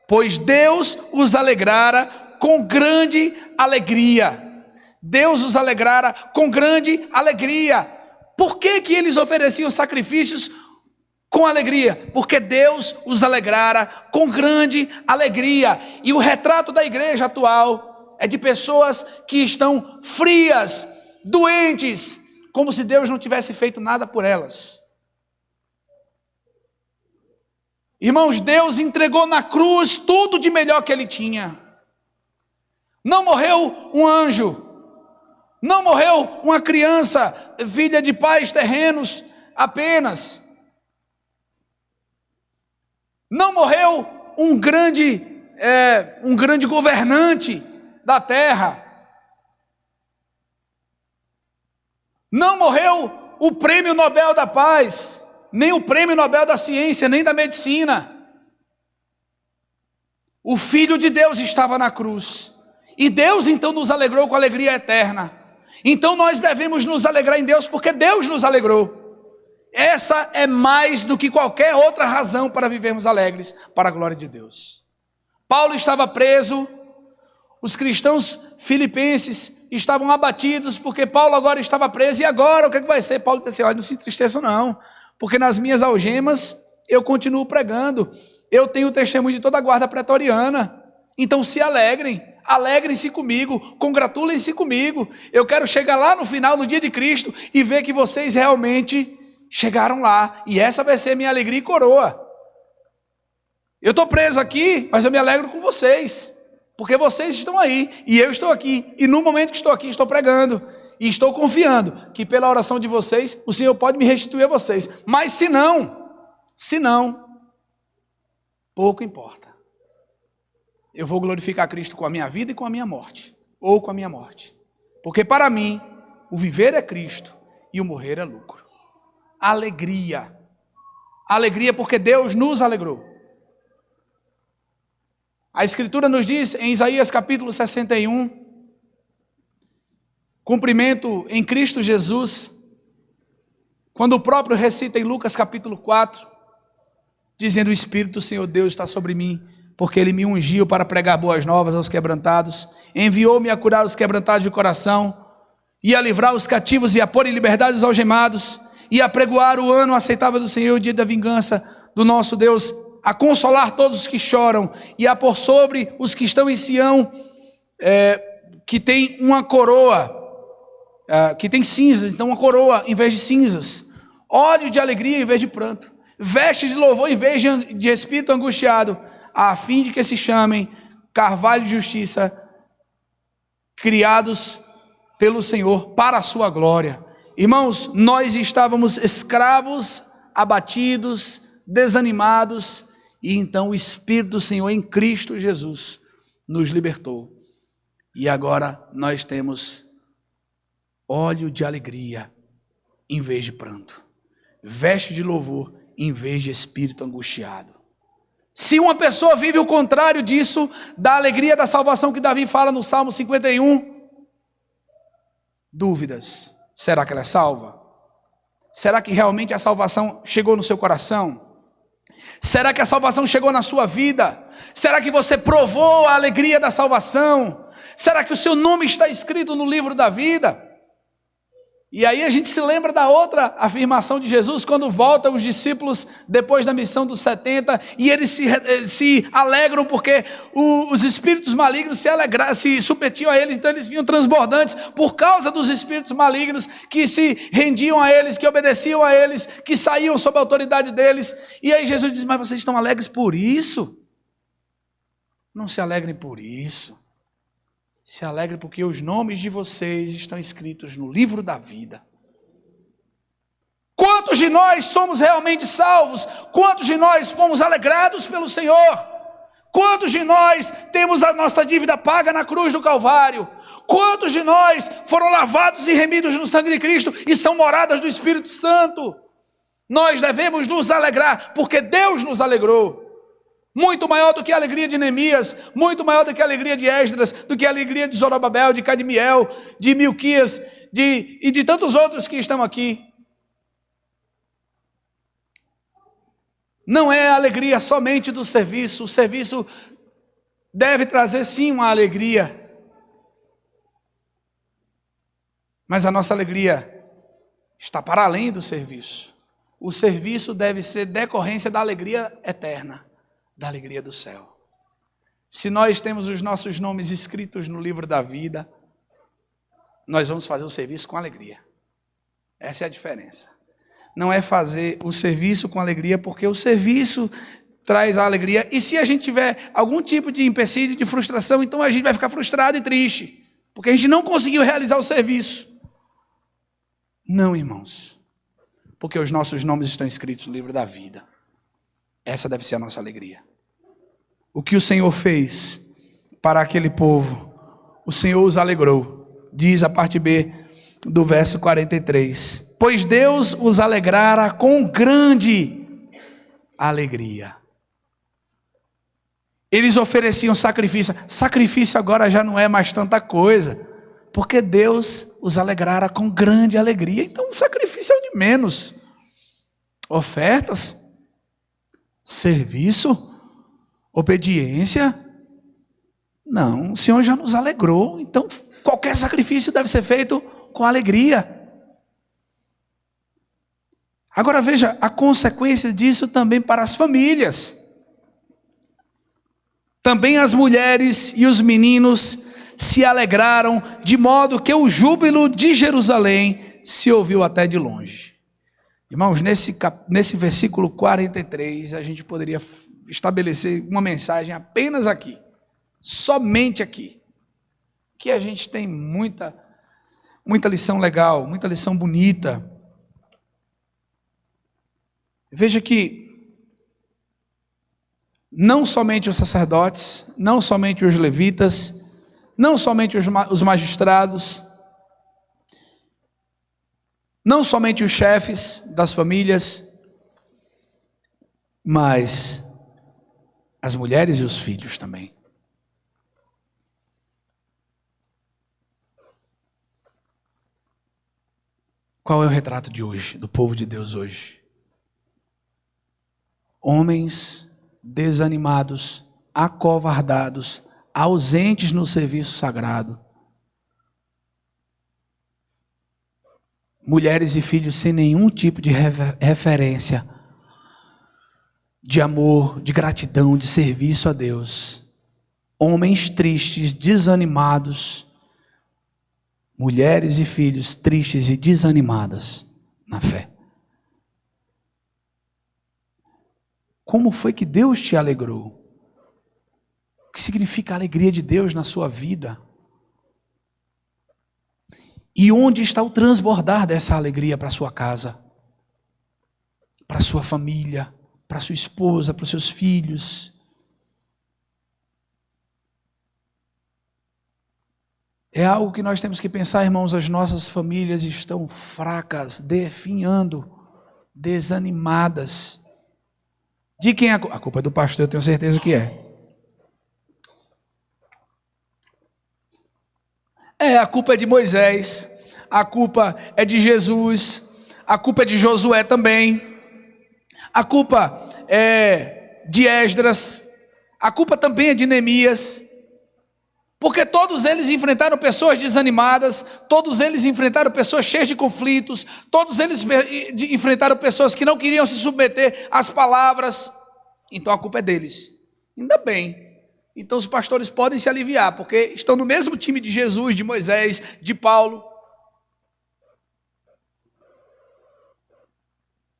Pois Deus os alegrara com grande alegria. Deus os alegrara com grande alegria. Por que que eles ofereciam sacrifícios com alegria? Porque Deus os alegrara com grande alegria. E o retrato da igreja atual é de pessoas que estão frias, doentes, como se Deus não tivesse feito nada por elas. Irmãos, Deus entregou na cruz tudo de melhor que ele tinha. Não morreu um anjo, não morreu uma criança, filha de pais terrenos apenas. Não morreu um grande governante da terra. Não morreu o prêmio Nobel da Paz, nem o prêmio Nobel da Ciência, nem da Medicina. O Filho de Deus estava na cruz. E Deus então nos alegrou com alegria eterna. Então nós devemos nos alegrar em Deus, porque Deus nos alegrou. Essa é mais do que qualquer outra razão para vivermos alegres, para a glória de Deus. Paulo estava preso, os cristãos filipenses estavam abatidos, porque Paulo agora estava preso, e agora o que vai ser? Paulo disse assim: olha, não se entristeçam não, porque nas minhas algemas eu continuo pregando, eu tenho o testemunho de toda a guarda pretoriana, então se alegrem. Alegrem-se comigo, congratulem-se comigo. Eu quero chegar lá no final, no dia de Cristo, e ver que vocês realmente chegaram lá, e essa vai ser minha alegria e coroa. Eu estou preso aqui, mas eu me alegro com vocês, porque vocês estão aí, e eu estou aqui, e no momento que estou aqui, estou pregando, e estou confiando, que pela oração de vocês, o Senhor pode me restituir a vocês, mas se não, pouco importa. Eu vou glorificar Cristo com a minha vida e com a minha morte, ou com a minha morte, porque para mim, o viver é Cristo, e o morrer é lucro. Alegria, porque Deus nos alegrou. A Escritura nos diz em Isaías capítulo 61, cumprimento em Cristo Jesus, quando o próprio recita em Lucas capítulo 4, dizendo: o Espírito do Senhor Deus está sobre mim, porque Ele me ungiu para pregar boas novas aos quebrantados, enviou-me a curar os quebrantados de coração, e a livrar os cativos, e a pôr em liberdade os algemados, e a pregoar o ano aceitável do Senhor, o dia da vingança do nosso Deus, a consolar todos os que choram, e a pôr sobre os que estão em Sião, que tem uma coroa, que tem cinzas, então uma coroa em vez de cinzas, óleo de alegria em vez de pranto, vestes de louvor em vez de espírito angustiado, a fim de que se chamem carvalho de justiça, criados pelo Senhor para a sua glória. Irmãos, nós estávamos escravos, abatidos, desanimados, e então o Espírito do Senhor em Cristo Jesus nos libertou. E agora nós temos óleo de alegria em vez de pranto, veste de louvor em vez de espírito angustiado. Se uma pessoa vive o contrário disso, da alegria da salvação que Davi fala no Salmo 51, dúvidas: será que ela é salva? Será que realmente a salvação chegou no seu coração? Será que a salvação chegou na sua vida? Será que você provou a alegria da salvação? Será que o seu nome está escrito no livro da vida? E aí a gente se lembra da outra afirmação de Jesus, quando voltam os discípulos depois da missão dos 70, e eles se alegram porque os espíritos malignos se submetiam a eles, então eles vinham transbordantes por causa dos espíritos malignos que se rendiam a eles, que obedeciam a eles, que saíam sob a autoridade deles. E aí Jesus diz: mas vocês estão alegres por isso? Não se alegrem por isso. Se alegre porque os nomes de vocês estão escritos no livro da vida. Quantos de nós somos realmente salvos? Quantos de nós fomos alegrados pelo Senhor? Quantos de nós temos a nossa dívida paga na cruz do Calvário? Quantos de nós foram lavados e remidos no sangue de Cristo e são moradas do Espírito Santo? Nós devemos nos alegrar porque Deus nos alegrou. Muito maior do que a alegria de Neemias, muito maior do que a alegria de Esdras, do que a alegria de Zorobabel, de Cadmiel, de Milquias, e de tantos outros que estão aqui. Não é a alegria somente do serviço. O serviço deve trazer sim uma alegria, mas a nossa alegria está para além do serviço. O serviço deve ser decorrência da alegria eterna, da alegria do céu. Se nós temos os nossos nomes escritos no livro da vida, nós vamos fazer o serviço com alegria. Essa é a diferença. Não é fazer o serviço com alegria, porque o serviço traz a alegria. E se a gente tiver algum tipo de empecilho, de frustração, então a gente vai ficar frustrado e triste, porque a gente não conseguiu realizar o serviço. Não, irmãos, porque os nossos nomes estão escritos no livro da vida. Essa deve ser a nossa alegria. O que o Senhor fez para aquele povo, o Senhor os alegrou. Diz a parte B do verso 43. Pois Deus os alegrara com grande alegria. Eles ofereciam sacrifício. Sacrifício agora já não é mais tanta coisa, porque Deus os alegrara com grande alegria. Então o sacrifício é o de menos. Ofertas, serviço, obediência. Não, o Senhor já nos alegrou. Então qualquer sacrifício deve ser feito com alegria. Agora veja a consequência disso também para as famílias. Também as mulheres e os meninos se alegraram, de modo que o júbilo de Jerusalém se ouviu até de longe. Irmãos, nesse versículo 43, a gente poderia estabelecer uma mensagem apenas aqui, somente aqui, que a gente tem muita lição legal, muita lição bonita. Veja que não somente os sacerdotes, não somente os levitas, não somente os magistrados, não somente os chefes das famílias, mas as mulheres e os filhos também. Qual é o retrato de hoje, do povo de Deus hoje? Homens desanimados, acovardados, ausentes no serviço sagrado. Mulheres e filhos sem nenhum tipo de referência, de amor, de gratidão, de serviço a Deus. Homens tristes, desanimados, mulheres e filhos tristes e desanimadas na fé. Como foi que Deus te alegrou? O que significa a alegria de Deus na sua vida? E onde está o transbordar dessa alegria para a sua casa? Para a sua família? Para a sua esposa? Para os seus filhos? É algo que nós temos que pensar, irmãos. As nossas famílias estão fracas, definhando, desanimadas. De quem é a culpa? É do pastor, eu tenho certeza que é. A culpa é de Moisés, a culpa é de Jesus, a culpa é de Josué também, a culpa é de Esdras, a culpa também é de Neemias, porque todos eles enfrentaram pessoas desanimadas, todos eles enfrentaram pessoas cheias de conflitos, todos eles enfrentaram pessoas que não queriam se submeter às palavras. Então a culpa é deles. Ainda bem. Então os pastores podem se aliviar, porque estão no mesmo time de Jesus, de Moisés, de Paulo.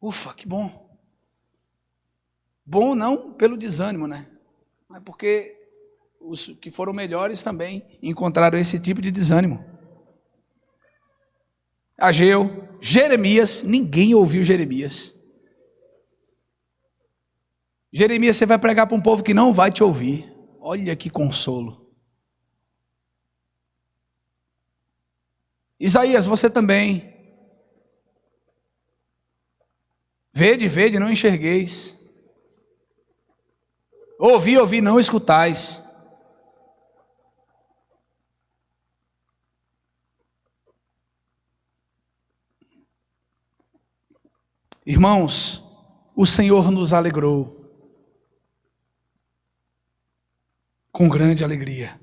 Ufa, que bom. Bom não pelo desânimo, né? Mas porque os que foram melhores também encontraram esse tipo de desânimo. Ageu, Jeremias, ninguém ouviu Jeremias. Jeremias, você vai pregar para um povo que não vai te ouvir. Olha que consolo. Isaías, você também. Vede, não enxergueis. Ouvi, não escutais. Irmãos, o Senhor nos alegrou com grande alegria.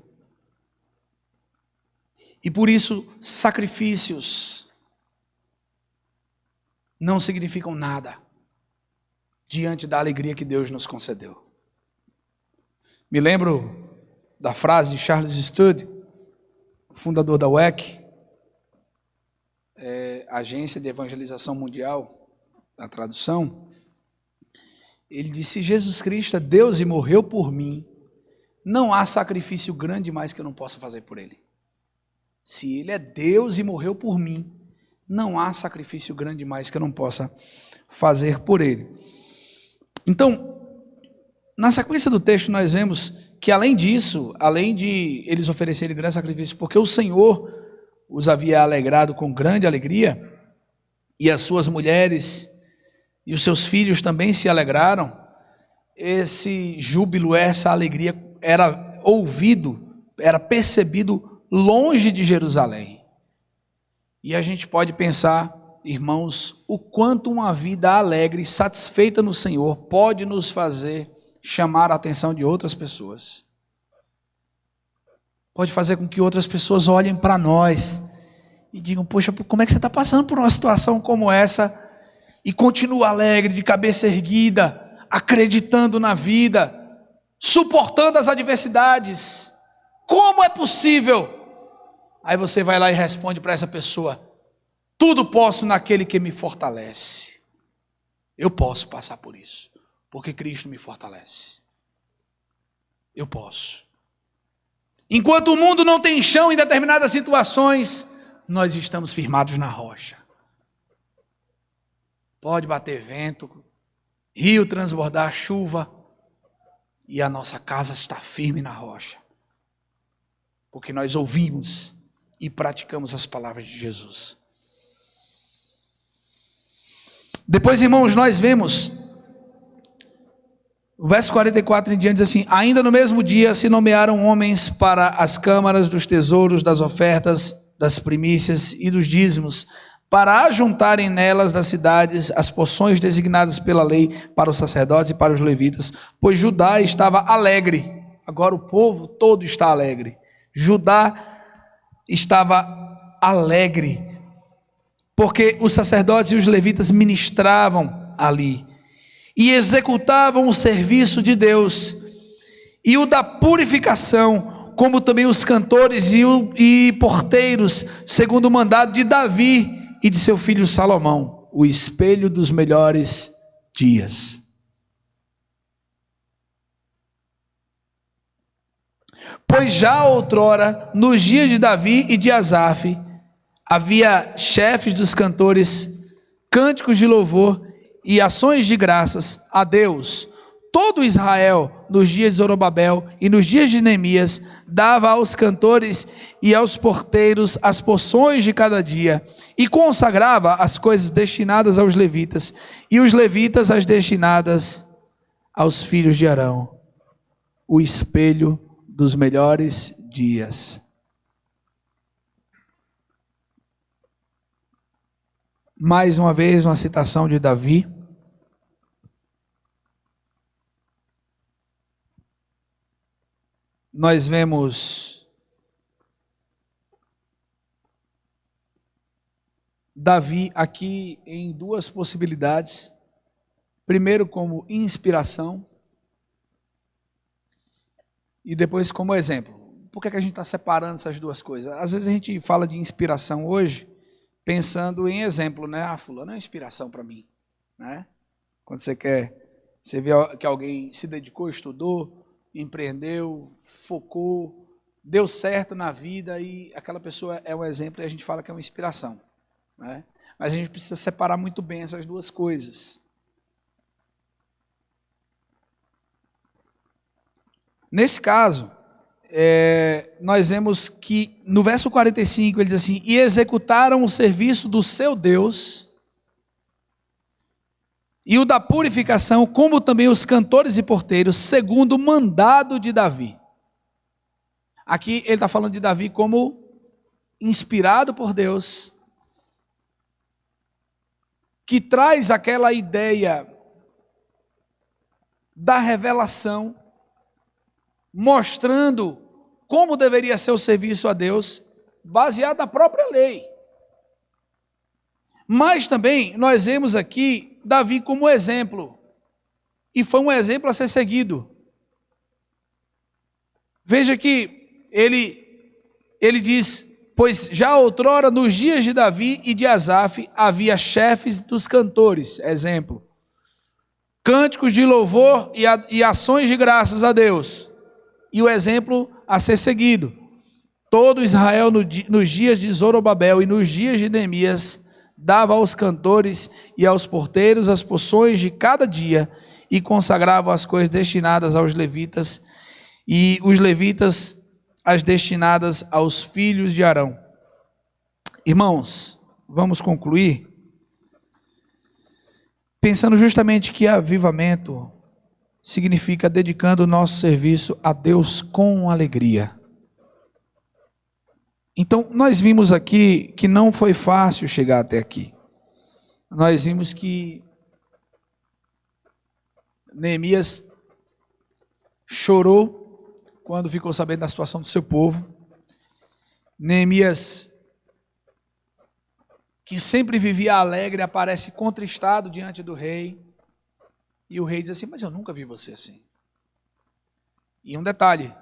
E por isso, sacrifícios não significam nada diante da alegria que Deus nos concedeu. Me lembro da frase de Charles Studd, fundador da WEC, Agência de Evangelização Mundial, da tradução, Ele disse: Jesus Cristo é Deus e morreu por mim. Não há sacrifício grande mais que eu não possa fazer por Ele. Se Ele é Deus e morreu por mim, não há sacrifício grande mais que eu não possa fazer por Ele. Então, na sequência do texto nós vemos que além disso, além de eles oferecerem grande sacrifício, porque o Senhor os havia alegrado com grande alegria, e as suas mulheres e os seus filhos também se alegraram, esse júbilo, essa alegria era ouvido, era percebido longe de Jerusalém. E a gente pode pensar, irmãos, o quanto uma vida alegre, satisfeita no Senhor, pode nos fazer chamar a atenção de outras pessoas. Pode fazer com que outras pessoas olhem para nós e digam: poxa, como é que você está passando por uma situação como essa e continua alegre, de cabeça erguida, acreditando na vida, suportando as adversidades? Como é possível? Aí você vai lá e responde para essa pessoa: tudo posso naquele que me fortalece. Eu posso passar por isso, porque Cristo me fortalece. Eu posso. Enquanto o mundo não tem chão em determinadas situações, nós estamos firmados na rocha. Pode bater vento, rio transbordar, chuva, e a nossa casa está firme na rocha, porque nós ouvimos e praticamos as palavras de Jesus. Depois, irmãos, nós vemos o verso 44 em diante, diz assim: ainda no mesmo dia se nomearam homens para as câmaras dos tesouros, das ofertas, das primícias e dos dízimos, para ajuntarem nelas das cidades as porções designadas pela lei para os sacerdotes e para os levitas, pois Judá estava alegre. Agora o povo todo está alegre. Judá estava alegre, porque os sacerdotes e os levitas ministravam ali e executavam o serviço de Deus e o da purificação, como também os cantores e porteiros, segundo o mandado de Davi e de seu filho Salomão, o espelho dos melhores dias. Pois já outrora, nos dias de Davi e de Asaf, havia chefes dos cantores, cânticos de louvor e ações de graças a Deus. Todo Israel, nos dias de Zorobabel e nos dias de Neemias, dava aos cantores e aos porteiros as porções de cada dia, e consagrava as coisas destinadas aos levitas, e os levitas as destinadas aos filhos de Arão, o espelho dos melhores dias. Mais uma vez, uma citação de Davi. Nós vemos Davi aqui em duas possibilidades. Primeiro, como inspiração, e depois como exemplo. Por que a gente está separando essas duas coisas? Às vezes a gente fala de inspiração hoje, pensando em exemplo, né? Ah, fulano é uma inspiração para mim, né? Quando você vê que alguém se dedicou, estudou, empreendeu, focou, deu certo na vida, e aquela pessoa é um exemplo e a gente fala que é uma inspiração, né? Mas a gente precisa separar muito bem essas duas coisas. Nesse caso, nós vemos que no verso 45 ele diz assim: e executaram o serviço do seu Deus e o da purificação, como também os cantores e porteiros, segundo o mandado de Davi. Aqui ele está falando de Davi como inspirado por Deus, que traz aquela ideia da revelação, mostrando como deveria ser o serviço a Deus, baseado na própria lei. Mas também nós vemos aqui Davi como exemplo, e foi um exemplo a ser seguido. Veja que ele diz: pois já outrora, nos dias de Davi e de Asaf, havia chefes dos cantores, exemplo, cânticos de louvor e ações de graças a Deus, e o exemplo a ser seguido. Todo Israel, nos dias de Zorobabel e nos dias de Neemias, dava aos cantores e aos porteiros as porções de cada dia, e consagrava as coisas destinadas aos levitas, e os levitas as destinadas aos filhos de Arão. Irmãos, vamos concluir pensando justamente que avivamento significa dedicando o nosso serviço a Deus com alegria. Então, nós vimos aqui que não foi fácil chegar até aqui. Nós vimos que Neemias chorou quando ficou sabendo da situação do seu povo. Neemias, que sempre vivia alegre, aparece contristado diante do rei. E o rei diz assim: mas eu nunca vi você assim. E um detalhe: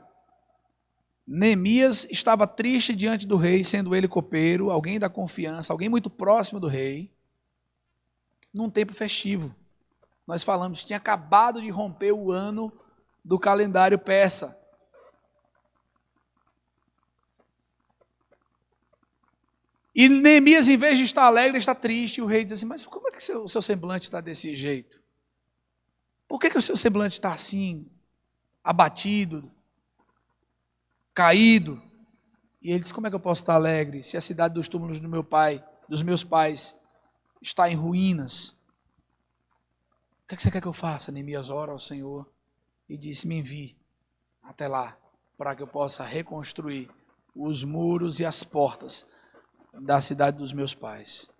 Neemias estava triste diante do rei, sendo ele copeiro, alguém da confiança, alguém muito próximo do rei, num tempo festivo. Nós falamos que tinha acabado de romper o ano do calendário persa. E Neemias, em vez de estar alegre, está triste. E o rei diz assim: mas como é que o seu semblante está desse jeito? Por que o seu semblante está assim, abatido, caído? E ele diz: como é que eu posso estar alegre se a cidade dos túmulos do meu pai, dos meus pais, está em ruínas? O que é que você quer que eu faça? Neemias ora ao Senhor e disse: me envie até lá, para que eu possa reconstruir os muros e as portas da cidade dos meus pais.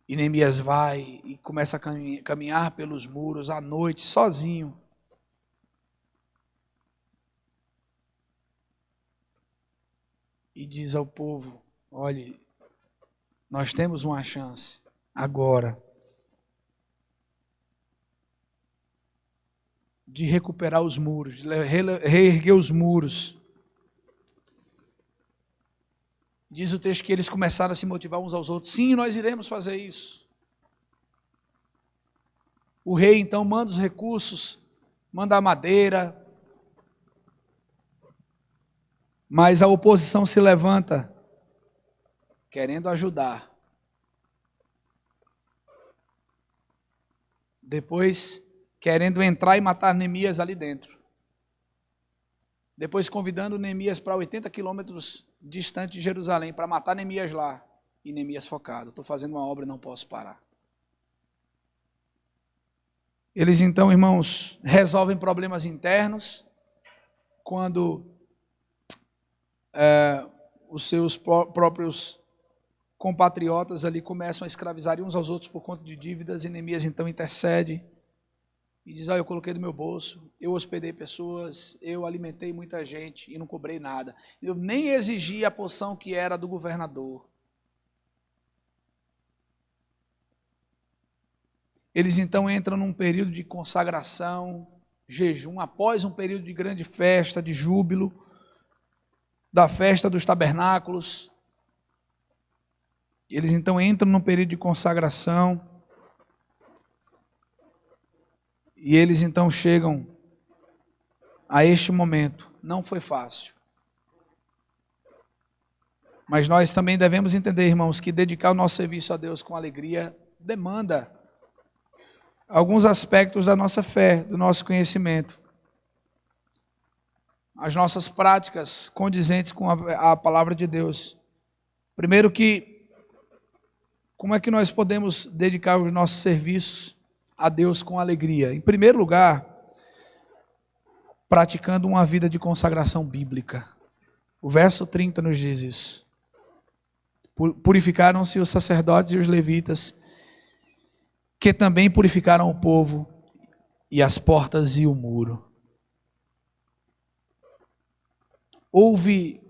E Neemias vai e começa a caminhar pelos muros à noite, sozinho. E diz ao povo: olhe, nós temos uma chance agora de recuperar os muros, de reerguer os muros. Diz o texto que eles começaram a se motivar uns aos outros: sim, nós iremos fazer isso. O rei então manda os recursos, manda a madeira, mas a oposição se levanta, querendo ajudar. Depois, querendo entrar e matar Neemias ali dentro. Depois, convidando Neemias para 80 quilômetros distante de Jerusalém, para matar Neemias lá. E Neemias focado: estou fazendo uma obra e não posso parar. Eles então, irmãos, resolvem problemas internos, quando os seus próprios compatriotas ali começam a escravizar uns aos outros por conta de dívidas, e Neemias então intercede e diz: eu coloquei do meu bolso, eu hospedei pessoas, eu alimentei muita gente e não cobrei nada, eu nem exigi a porção que era do governador. Eles então entram num período de consagração, jejum, após um período de grande festa, de júbilo, da festa dos tabernáculos. Eles então entram num período de consagração, e eles então chegam a este momento. Não foi fácil. Mas nós também devemos entender, irmãos, que dedicar o nosso serviço a Deus com alegria demanda alguns aspectos da nossa fé, do nosso conhecimento. As nossas práticas condizentes com a palavra de Deus. Primeiro, como é que nós podemos dedicar os nossos serviços a Deus com alegria? Em primeiro lugar, praticando uma vida de consagração bíblica. O verso 30 nos diz isso. Purificaram-se os sacerdotes e os levitas, que também purificaram o povo, e as portas e o muro. Houve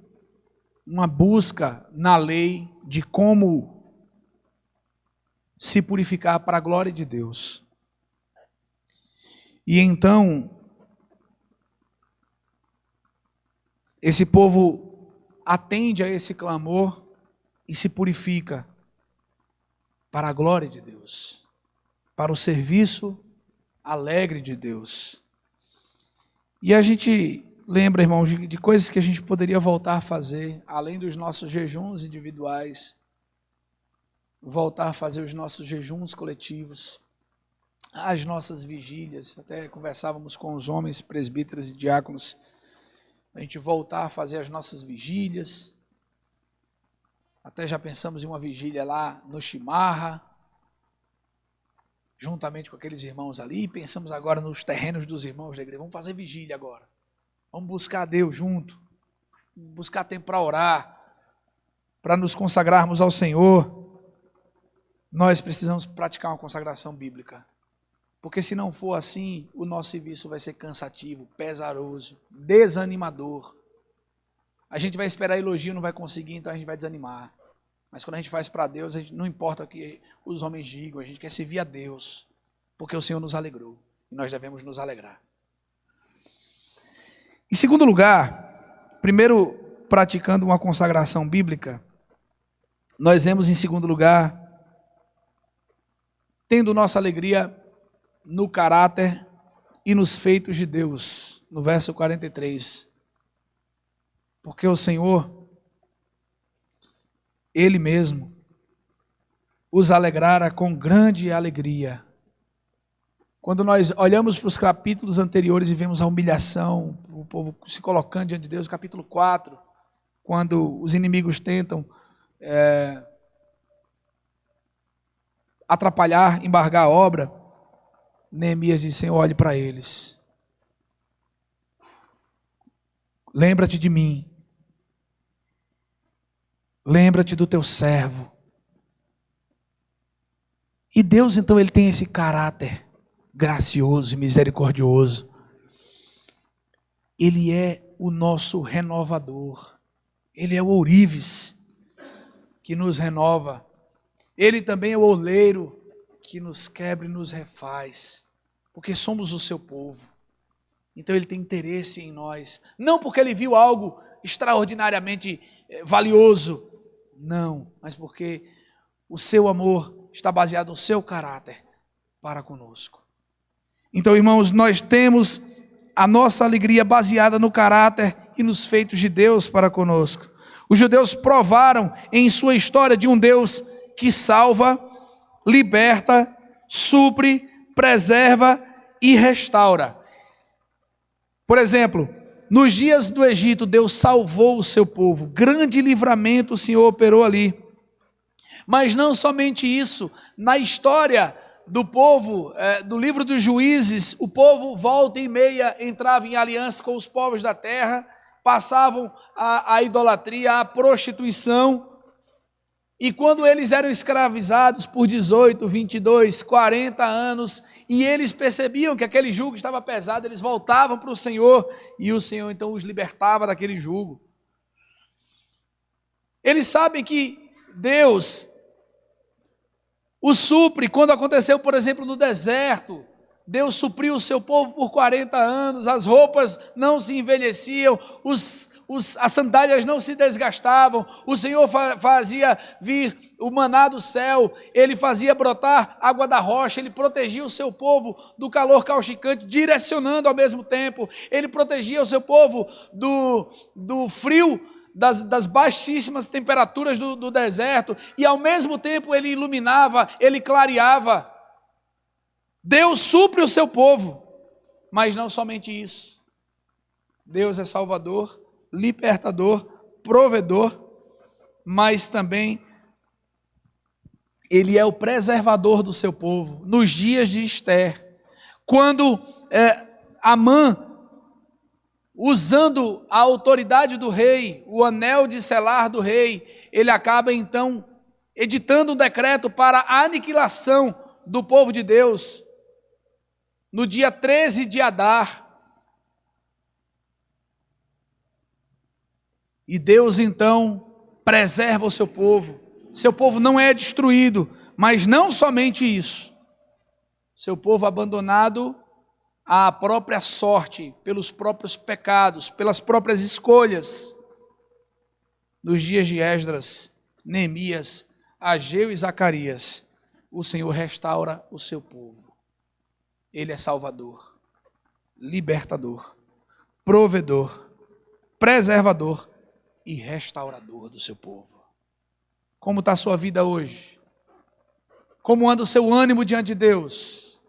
uma busca na lei de como se purificar para a glória de Deus. E então, esse povo atende a esse clamor e se purifica para a glória de Deus. para o serviço alegre de Deus. E a gente lembra, irmãos, de coisas que a gente poderia voltar a fazer, além dos nossos jejuns individuais, voltar a fazer os nossos jejuns coletivos, as nossas vigílias. Até conversávamos com os homens, presbíteros e diáconos, a gente voltar a fazer as nossas vigílias. Até já pensamos em uma vigília lá no Chimarra, juntamente com aqueles irmãos ali. Pensamos agora nos terrenos dos irmãos da igreja. Vamos fazer vigília agora. Vamos buscar a Deus junto. Buscar tempo para orar, para nos consagrarmos ao Senhor. Nós precisamos praticar uma consagração bíblica. Porque se não for assim, o nosso serviço vai ser cansativo, pesaroso, desanimador. A gente vai esperar elogio, não vai conseguir, então a gente vai desanimar. Mas quando a gente faz para Deus, a gente, não importa o que os homens digam, a gente quer servir a Deus, porque o Senhor nos alegrou, e nós devemos nos alegrar. Em segundo lugar, primeiro praticando uma consagração bíblica, nós vemos em segundo lugar, tendo nossa alegria no caráter e nos feitos de Deus, no verso 43. Porque o Senhor, Ele mesmo, os alegrara com grande alegria. Quando nós olhamos para os capítulos anteriores e vemos a humilhação, o povo se colocando diante de Deus, capítulo 4, quando os inimigos tentam atrapalhar, embargar a obra, Neemias diz: Senhor, olhe para eles. Lembra-te de mim. Lembra-te do teu servo. E Deus, então, Ele tem esse caráter gracioso e misericordioso. Ele é o nosso renovador. Ele é o ourives que nos renova. Ele também é o oleiro que nos quebra e nos refaz. Porque somos o seu povo. Então Ele tem interesse em nós. Não porque Ele viu algo extraordinariamente valioso. Não, mas porque o seu amor está baseado no seu caráter para conosco. Então, irmãos, nós temos a nossa alegria baseada no caráter e nos feitos de Deus para conosco. Os judeus provaram em sua história de um Deus que salva, liberta, supre, preserva e restaura. Por exemplo, nos dias do Egito, Deus salvou o seu povo. Grande livramento o Senhor operou ali. Mas não somente isso. Na história do povo, do livro dos Juízes, o povo volta e meia entrava em aliança com os povos da terra, passavam a idolatria, a prostituição. E quando eles eram escravizados por 18, 22, 40 anos, e eles percebiam que aquele jugo estava pesado, eles voltavam para o Senhor, e o Senhor então os libertava daquele jugo. Eles sabem que Deus os supre. Quando aconteceu, por exemplo, no deserto, Deus supriu o seu povo por 40 anos, as roupas não se envelheciam, as sandálias não se desgastavam, o Senhor fazia vir o maná do céu, Ele fazia brotar água da rocha, Ele protegia o seu povo do calor causticante, direcionando ao mesmo tempo, Ele protegia o seu povo do frio, das baixíssimas temperaturas do deserto, e ao mesmo tempo Ele iluminava, Ele clareava. Deus supre o seu povo, mas não somente isso. Deus é Salvador, libertador, provedor, mas também Ele é o preservador do seu povo. Nos dias de Ester, quando Amã, usando a autoridade do rei, o anel de selar do rei, ele acaba então editando um decreto para a aniquilação do povo de Deus, no dia 13 de Adar. E Deus então preserva o seu povo não é destruído, mas não somente isso, seu povo abandonado à própria sorte, pelos próprios pecados, pelas próprias escolhas. Nos dias de Esdras, Neemias, Ageu e Zacarias, o Senhor restaura o seu povo. Ele é Salvador, libertador, provedor, preservador e restaurador do seu povo. Como está a sua vida hoje? Como anda o seu ânimo diante de Deus?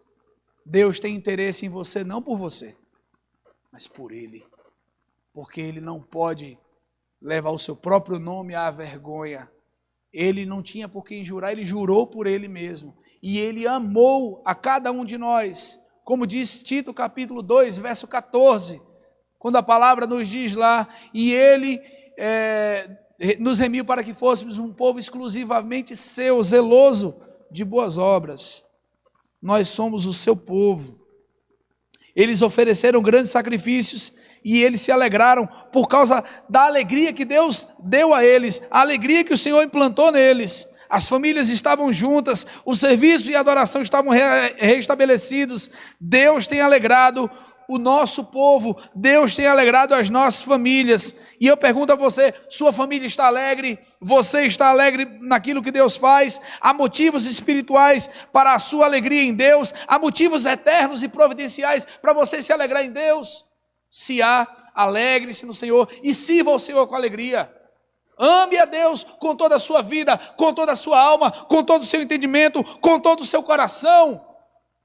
Deus tem interesse em você, não por você, mas por Ele. Porque Ele não pode levar o seu próprio nome à vergonha. Ele não tinha por quem jurar, Ele jurou por Ele mesmo. E Ele amou a cada um de nós. Como diz Tito capítulo 2, verso 14. Quando a palavra nos diz lá, e Ele nos remiu para que fôssemos um povo exclusivamente seu, zeloso de boas obras. Nós somos o seu povo. Eles ofereceram grandes sacrifícios e eles se alegraram por causa da alegria que Deus deu a eles, a alegria que o Senhor implantou neles. As famílias estavam juntas, o serviço e a adoração estavam restabelecidos. Deus tem alegrado o nosso povo, Deus tem alegrado as nossas famílias. E eu pergunto a você, sua família está alegre? Você está alegre naquilo que Deus faz? Há motivos espirituais para a sua alegria em Deus? Há motivos eternos e providenciais para você se alegrar em Deus? Se há, alegre-se no Senhor e sirva ao Senhor com alegria. Ame a Deus com toda a sua vida, com toda a sua alma, com todo o seu entendimento, com todo o seu coração.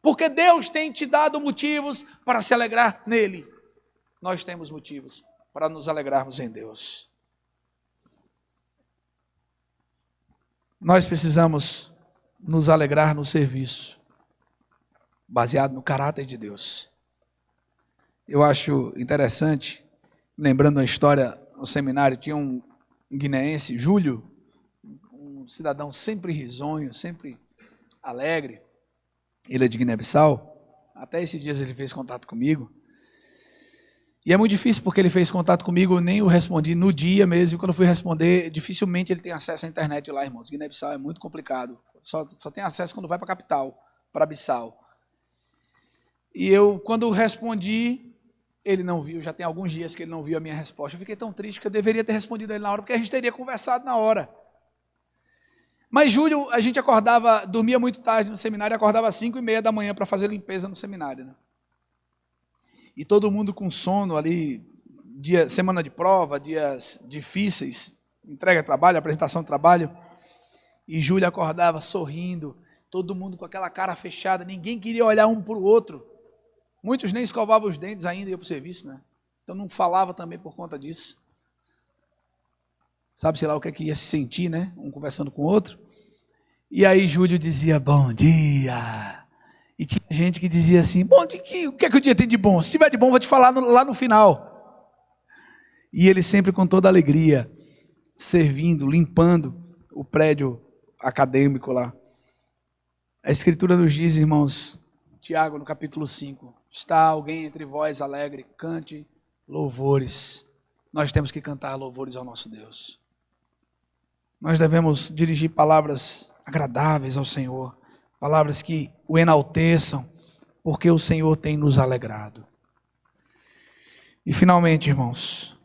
Porque Deus tem te dado motivos para se alegrar nele. Nós temos motivos para nos alegrarmos em Deus. Nós precisamos nos alegrar no serviço, baseado no caráter de Deus. Eu acho interessante, lembrando a história no seminário, tinha um guineense, Júlio, um cidadão sempre risonho, sempre alegre. Ele é de Guiné-Bissau. Até esses dias ele fez contato comigo. E é muito difícil porque ele fez contato comigo, eu nem o respondi no dia mesmo. Quando eu fui responder, dificilmente ele tem acesso à internet lá, irmãos. Guiné-Bissau é muito complicado. Só tem acesso quando vai para a capital, para Bissau. E eu, quando respondi, ele não viu. Já tem alguns dias que ele não viu a minha resposta. Eu fiquei tão triste que eu deveria ter respondido a ele na hora, porque a gente teria conversado na hora. Mas Júlio, a gente dormia muito tarde no seminário, acordava às 5:30 da manhã para fazer limpeza no seminário, né? E todo mundo com sono ali, semana de prova, dias difíceis, entrega de trabalho, apresentação de trabalho. E Júlio acordava sorrindo, todo mundo com aquela cara fechada, ninguém queria olhar um para o outro. Muitos nem escovavam os dentes ainda e iam para o serviço, né? Então não falava também por conta disso. Sabe, sei lá, o que é que ia se sentir, né? Um conversando com o outro. E aí Júlio dizia, bom dia. E tinha gente que dizia assim, bom, o que é que o dia tem de bom? Se tiver de bom, vou te falar lá no final. E ele sempre com toda alegria, servindo, limpando o prédio acadêmico lá. A Escritura nos diz, irmãos, Tiago, no capítulo 5, está alguém entre vós alegre, cante louvores. Nós temos que cantar louvores ao nosso Deus. Nós devemos dirigir palavras agradáveis ao Senhor, palavras que o enalteçam, porque o Senhor tem nos alegrado. E finalmente, irmãos,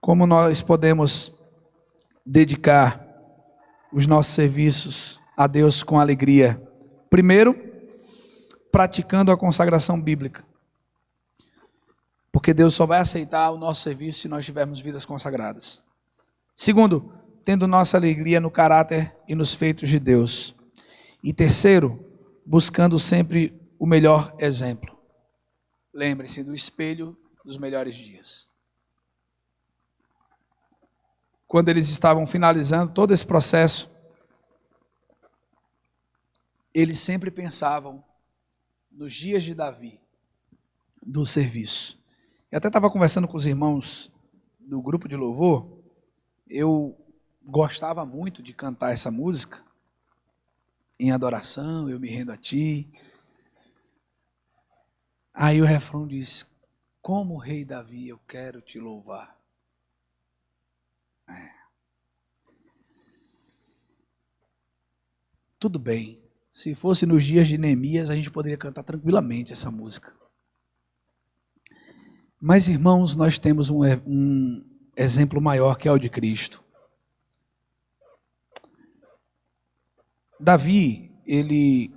como nós podemos dedicar os nossos serviços a Deus com alegria? Primeiro, praticando a consagração bíblica. Porque Deus só vai aceitar o nosso serviço se nós tivermos vidas consagradas. Segundo, tendo nossa alegria no caráter e nos feitos de Deus. E terceiro, buscando sempre o melhor exemplo. Lembre-se do espelho dos melhores dias. Quando eles estavam finalizando todo esse processo, eles sempre pensavam nos dias de Davi, do serviço. Eu até estava conversando com os irmãos do grupo de louvor, eu gostava muito de cantar essa música, em adoração, eu me rendo a ti. Aí o refrão diz, como rei Davi eu quero te louvar. Tudo bem, se fosse nos dias de Neemias, a gente poderia cantar tranquilamente essa música. Mas, irmãos, nós temos um exemplo maior que é o de Cristo. Davi, ele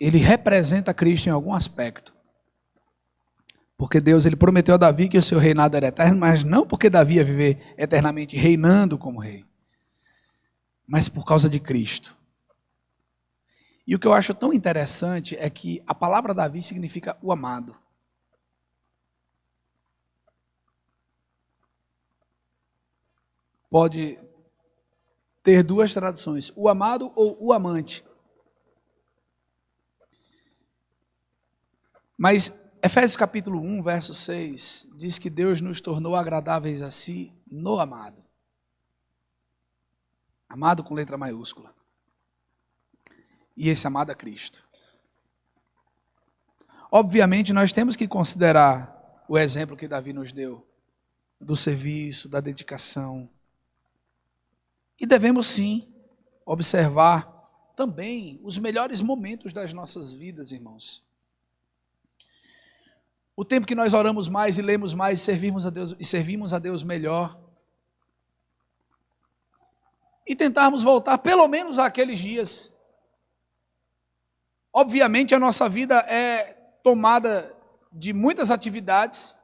representa Cristo em algum aspecto. Porque Deus ele prometeu a Davi que o seu reinado era eterno, mas não porque Davi ia viver eternamente reinando como rei, mas por causa de Cristo. E o que eu acho tão interessante é que a palavra Davi significa o amado. Pode ter duas traduções, o amado ou o amante. Mas Efésios capítulo 1, verso 6, diz que Deus nos tornou agradáveis a si no amado. Amado com letra maiúscula. E esse amado é Cristo. Obviamente nós temos que considerar o exemplo que Davi nos deu, do serviço, da dedicação. E devemos sim observar também os melhores momentos das nossas vidas, irmãos. O tempo que nós oramos mais e lemos mais e servimos a Deus melhor. E tentarmos voltar pelo menos àqueles dias. Obviamente a nossa vida é tomada de muitas atividades.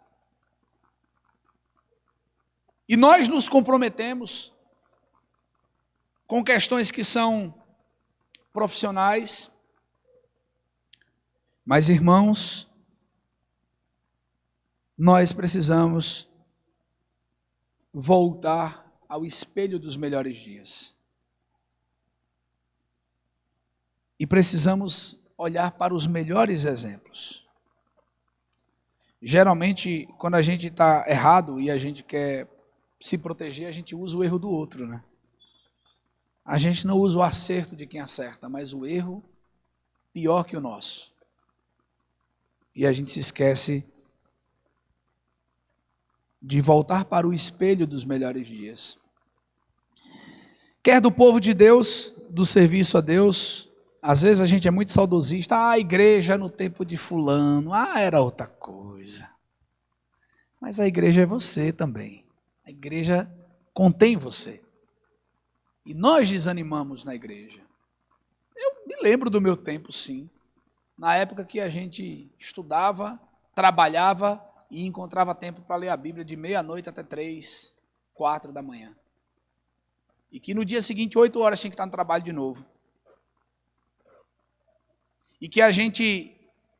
E nós nos comprometemos com questões que são profissionais. Mas, irmãos, nós precisamos voltar ao espelho dos melhores dias. E precisamos olhar para os melhores exemplos. Geralmente, quando a gente está errado e a gente quer se proteger, a gente usa o erro do outro, né? A gente não usa o acerto de quem acerta, mas o erro pior que o nosso. E a gente se esquece de voltar para o espelho dos melhores dias. Quer do povo de Deus, do serviço a Deus, às vezes a gente é muito saudosista, a igreja no tempo de fulano, era outra coisa. Mas a igreja é você também. A igreja contém você. E nós desanimamos na igreja. Eu me lembro do meu tempo, sim. Na época que a gente estudava, trabalhava e encontrava tempo para ler a Bíblia de meia-noite até 3, 4 da manhã. E que no dia seguinte, 8 horas, tinha que estar no trabalho de novo. E que a gente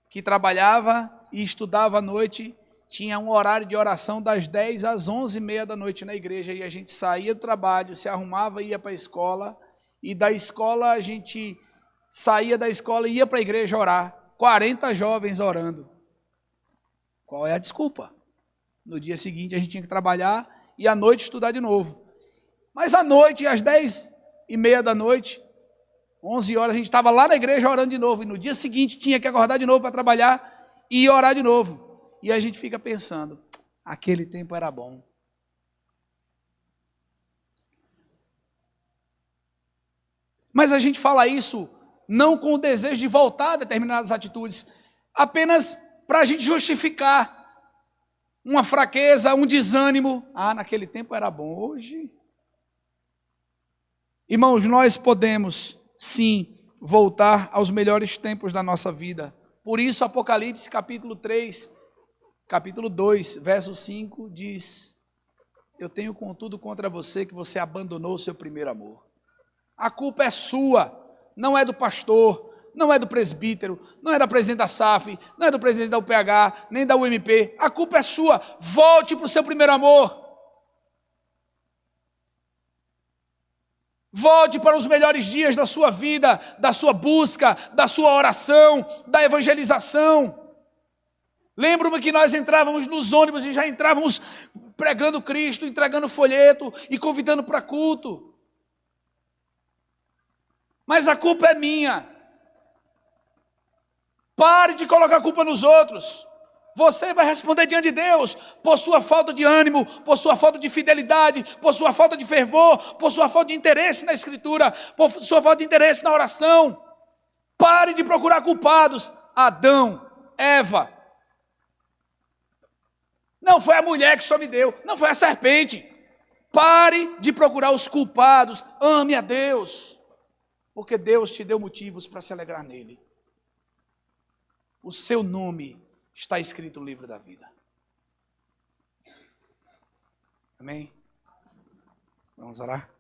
que trabalhava e estudava à noite, tinha um horário de oração das 10 às 11h30 da noite na igreja, e a gente saía do trabalho, se arrumava e ia para a escola, e da escola a gente saía da escola e ia para a igreja orar. 40 jovens orando. Qual é a desculpa? No dia seguinte a gente tinha que trabalhar e à noite estudar de novo. Mas à noite, às 10h30 da noite, 11 horas, a gente estava lá na igreja orando de novo, e no dia seguinte tinha que acordar de novo para trabalhar e orar de novo. E a gente fica pensando, aquele tempo era bom. Mas a gente fala isso não com o desejo de voltar a determinadas atitudes, apenas para a gente justificar uma fraqueza, um desânimo. Naquele tempo era bom, hoje. Irmãos, nós podemos sim voltar aos melhores tempos da nossa vida. Por isso Apocalipse capítulo 3, capítulo 2, verso 5 diz: eu tenho contudo contra você que você abandonou o seu primeiro amor. A culpa é sua, não é do pastor, não é do presbítero, não é da presidente da SAF, não é do presidente da UPH, nem da UMP. A culpa é sua, volte para o seu primeiro amor. Volte para os melhores dias da sua vida, da sua busca, da sua oração, da evangelização. Lembro-me que nós entrávamos nos ônibus e já entrávamos pregando Cristo, entregando folheto e convidando para culto. Mas a culpa é minha. Pare de colocar a culpa nos outros. Você vai responder diante de Deus por sua falta de ânimo, por sua falta de fidelidade, por sua falta de fervor, por sua falta de interesse na Escritura, por sua falta de interesse na oração. Pare de procurar culpados. Adão, Eva. Não foi a mulher que só me deu, não foi a serpente. Pare de procurar os culpados. Ame a Deus. porque Deus te deu motivos para se alegrar nele. O seu nome está escrito no livro da vida. Amém? Vamos orar?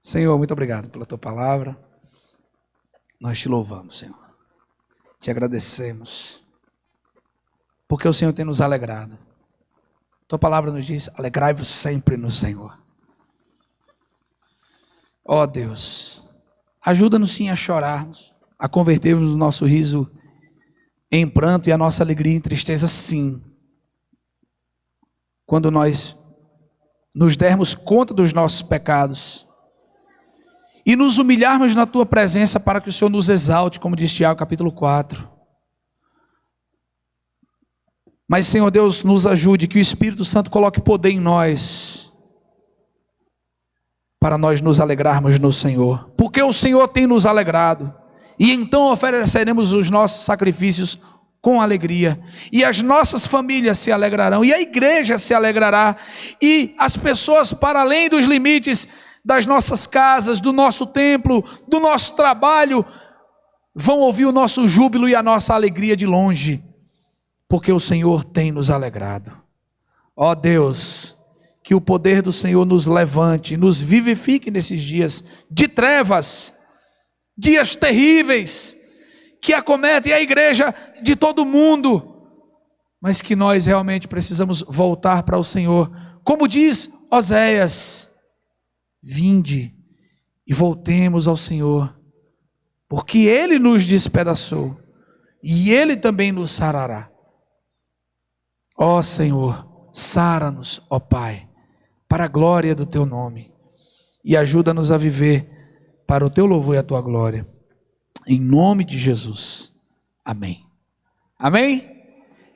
Senhor, muito obrigado pela tua palavra. Nós te louvamos, Senhor. Te agradecemos, porque o Senhor tem nos alegrado. Tua palavra nos diz: alegrai-vos sempre no Senhor. Ó Deus, ajuda-nos sim a chorarmos, a convertermos o nosso riso em pranto e a nossa alegria em tristeza, sim. Quando nós nos dermos conta dos nossos pecados e nos humilharmos na tua presença para que o Senhor nos exalte, como diz Tiago capítulo 4. Mas, Senhor Deus, nos ajude, que o Espírito Santo coloque poder em nós, para nós nos alegrarmos no Senhor, porque o Senhor tem nos alegrado, e então ofereceremos os nossos sacrifícios com alegria, e as nossas famílias se alegrarão, e a igreja se alegrará, e as pessoas para além dos limites das nossas casas, do nosso templo, do nosso trabalho, vão ouvir o nosso júbilo e a nossa alegria de longe, porque o Senhor tem nos alegrado. Ó Deus, que o poder do Senhor nos levante, nos vivifique nesses dias de trevas, dias terríveis, que acometem a igreja de todo mundo, mas que nós realmente precisamos voltar para o Senhor, como diz Oséias: vinde e voltemos ao Senhor, porque Ele nos despedaçou, e Ele também nos sarará. Ó Senhor, sara-nos, ó Pai, para a glória do Teu nome, e ajuda-nos a viver para o Teu louvor e a Tua glória, em nome de Jesus, amém. Amém?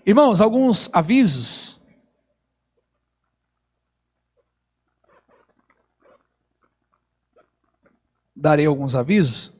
Irmãos, alguns avisos. Darei alguns avisos.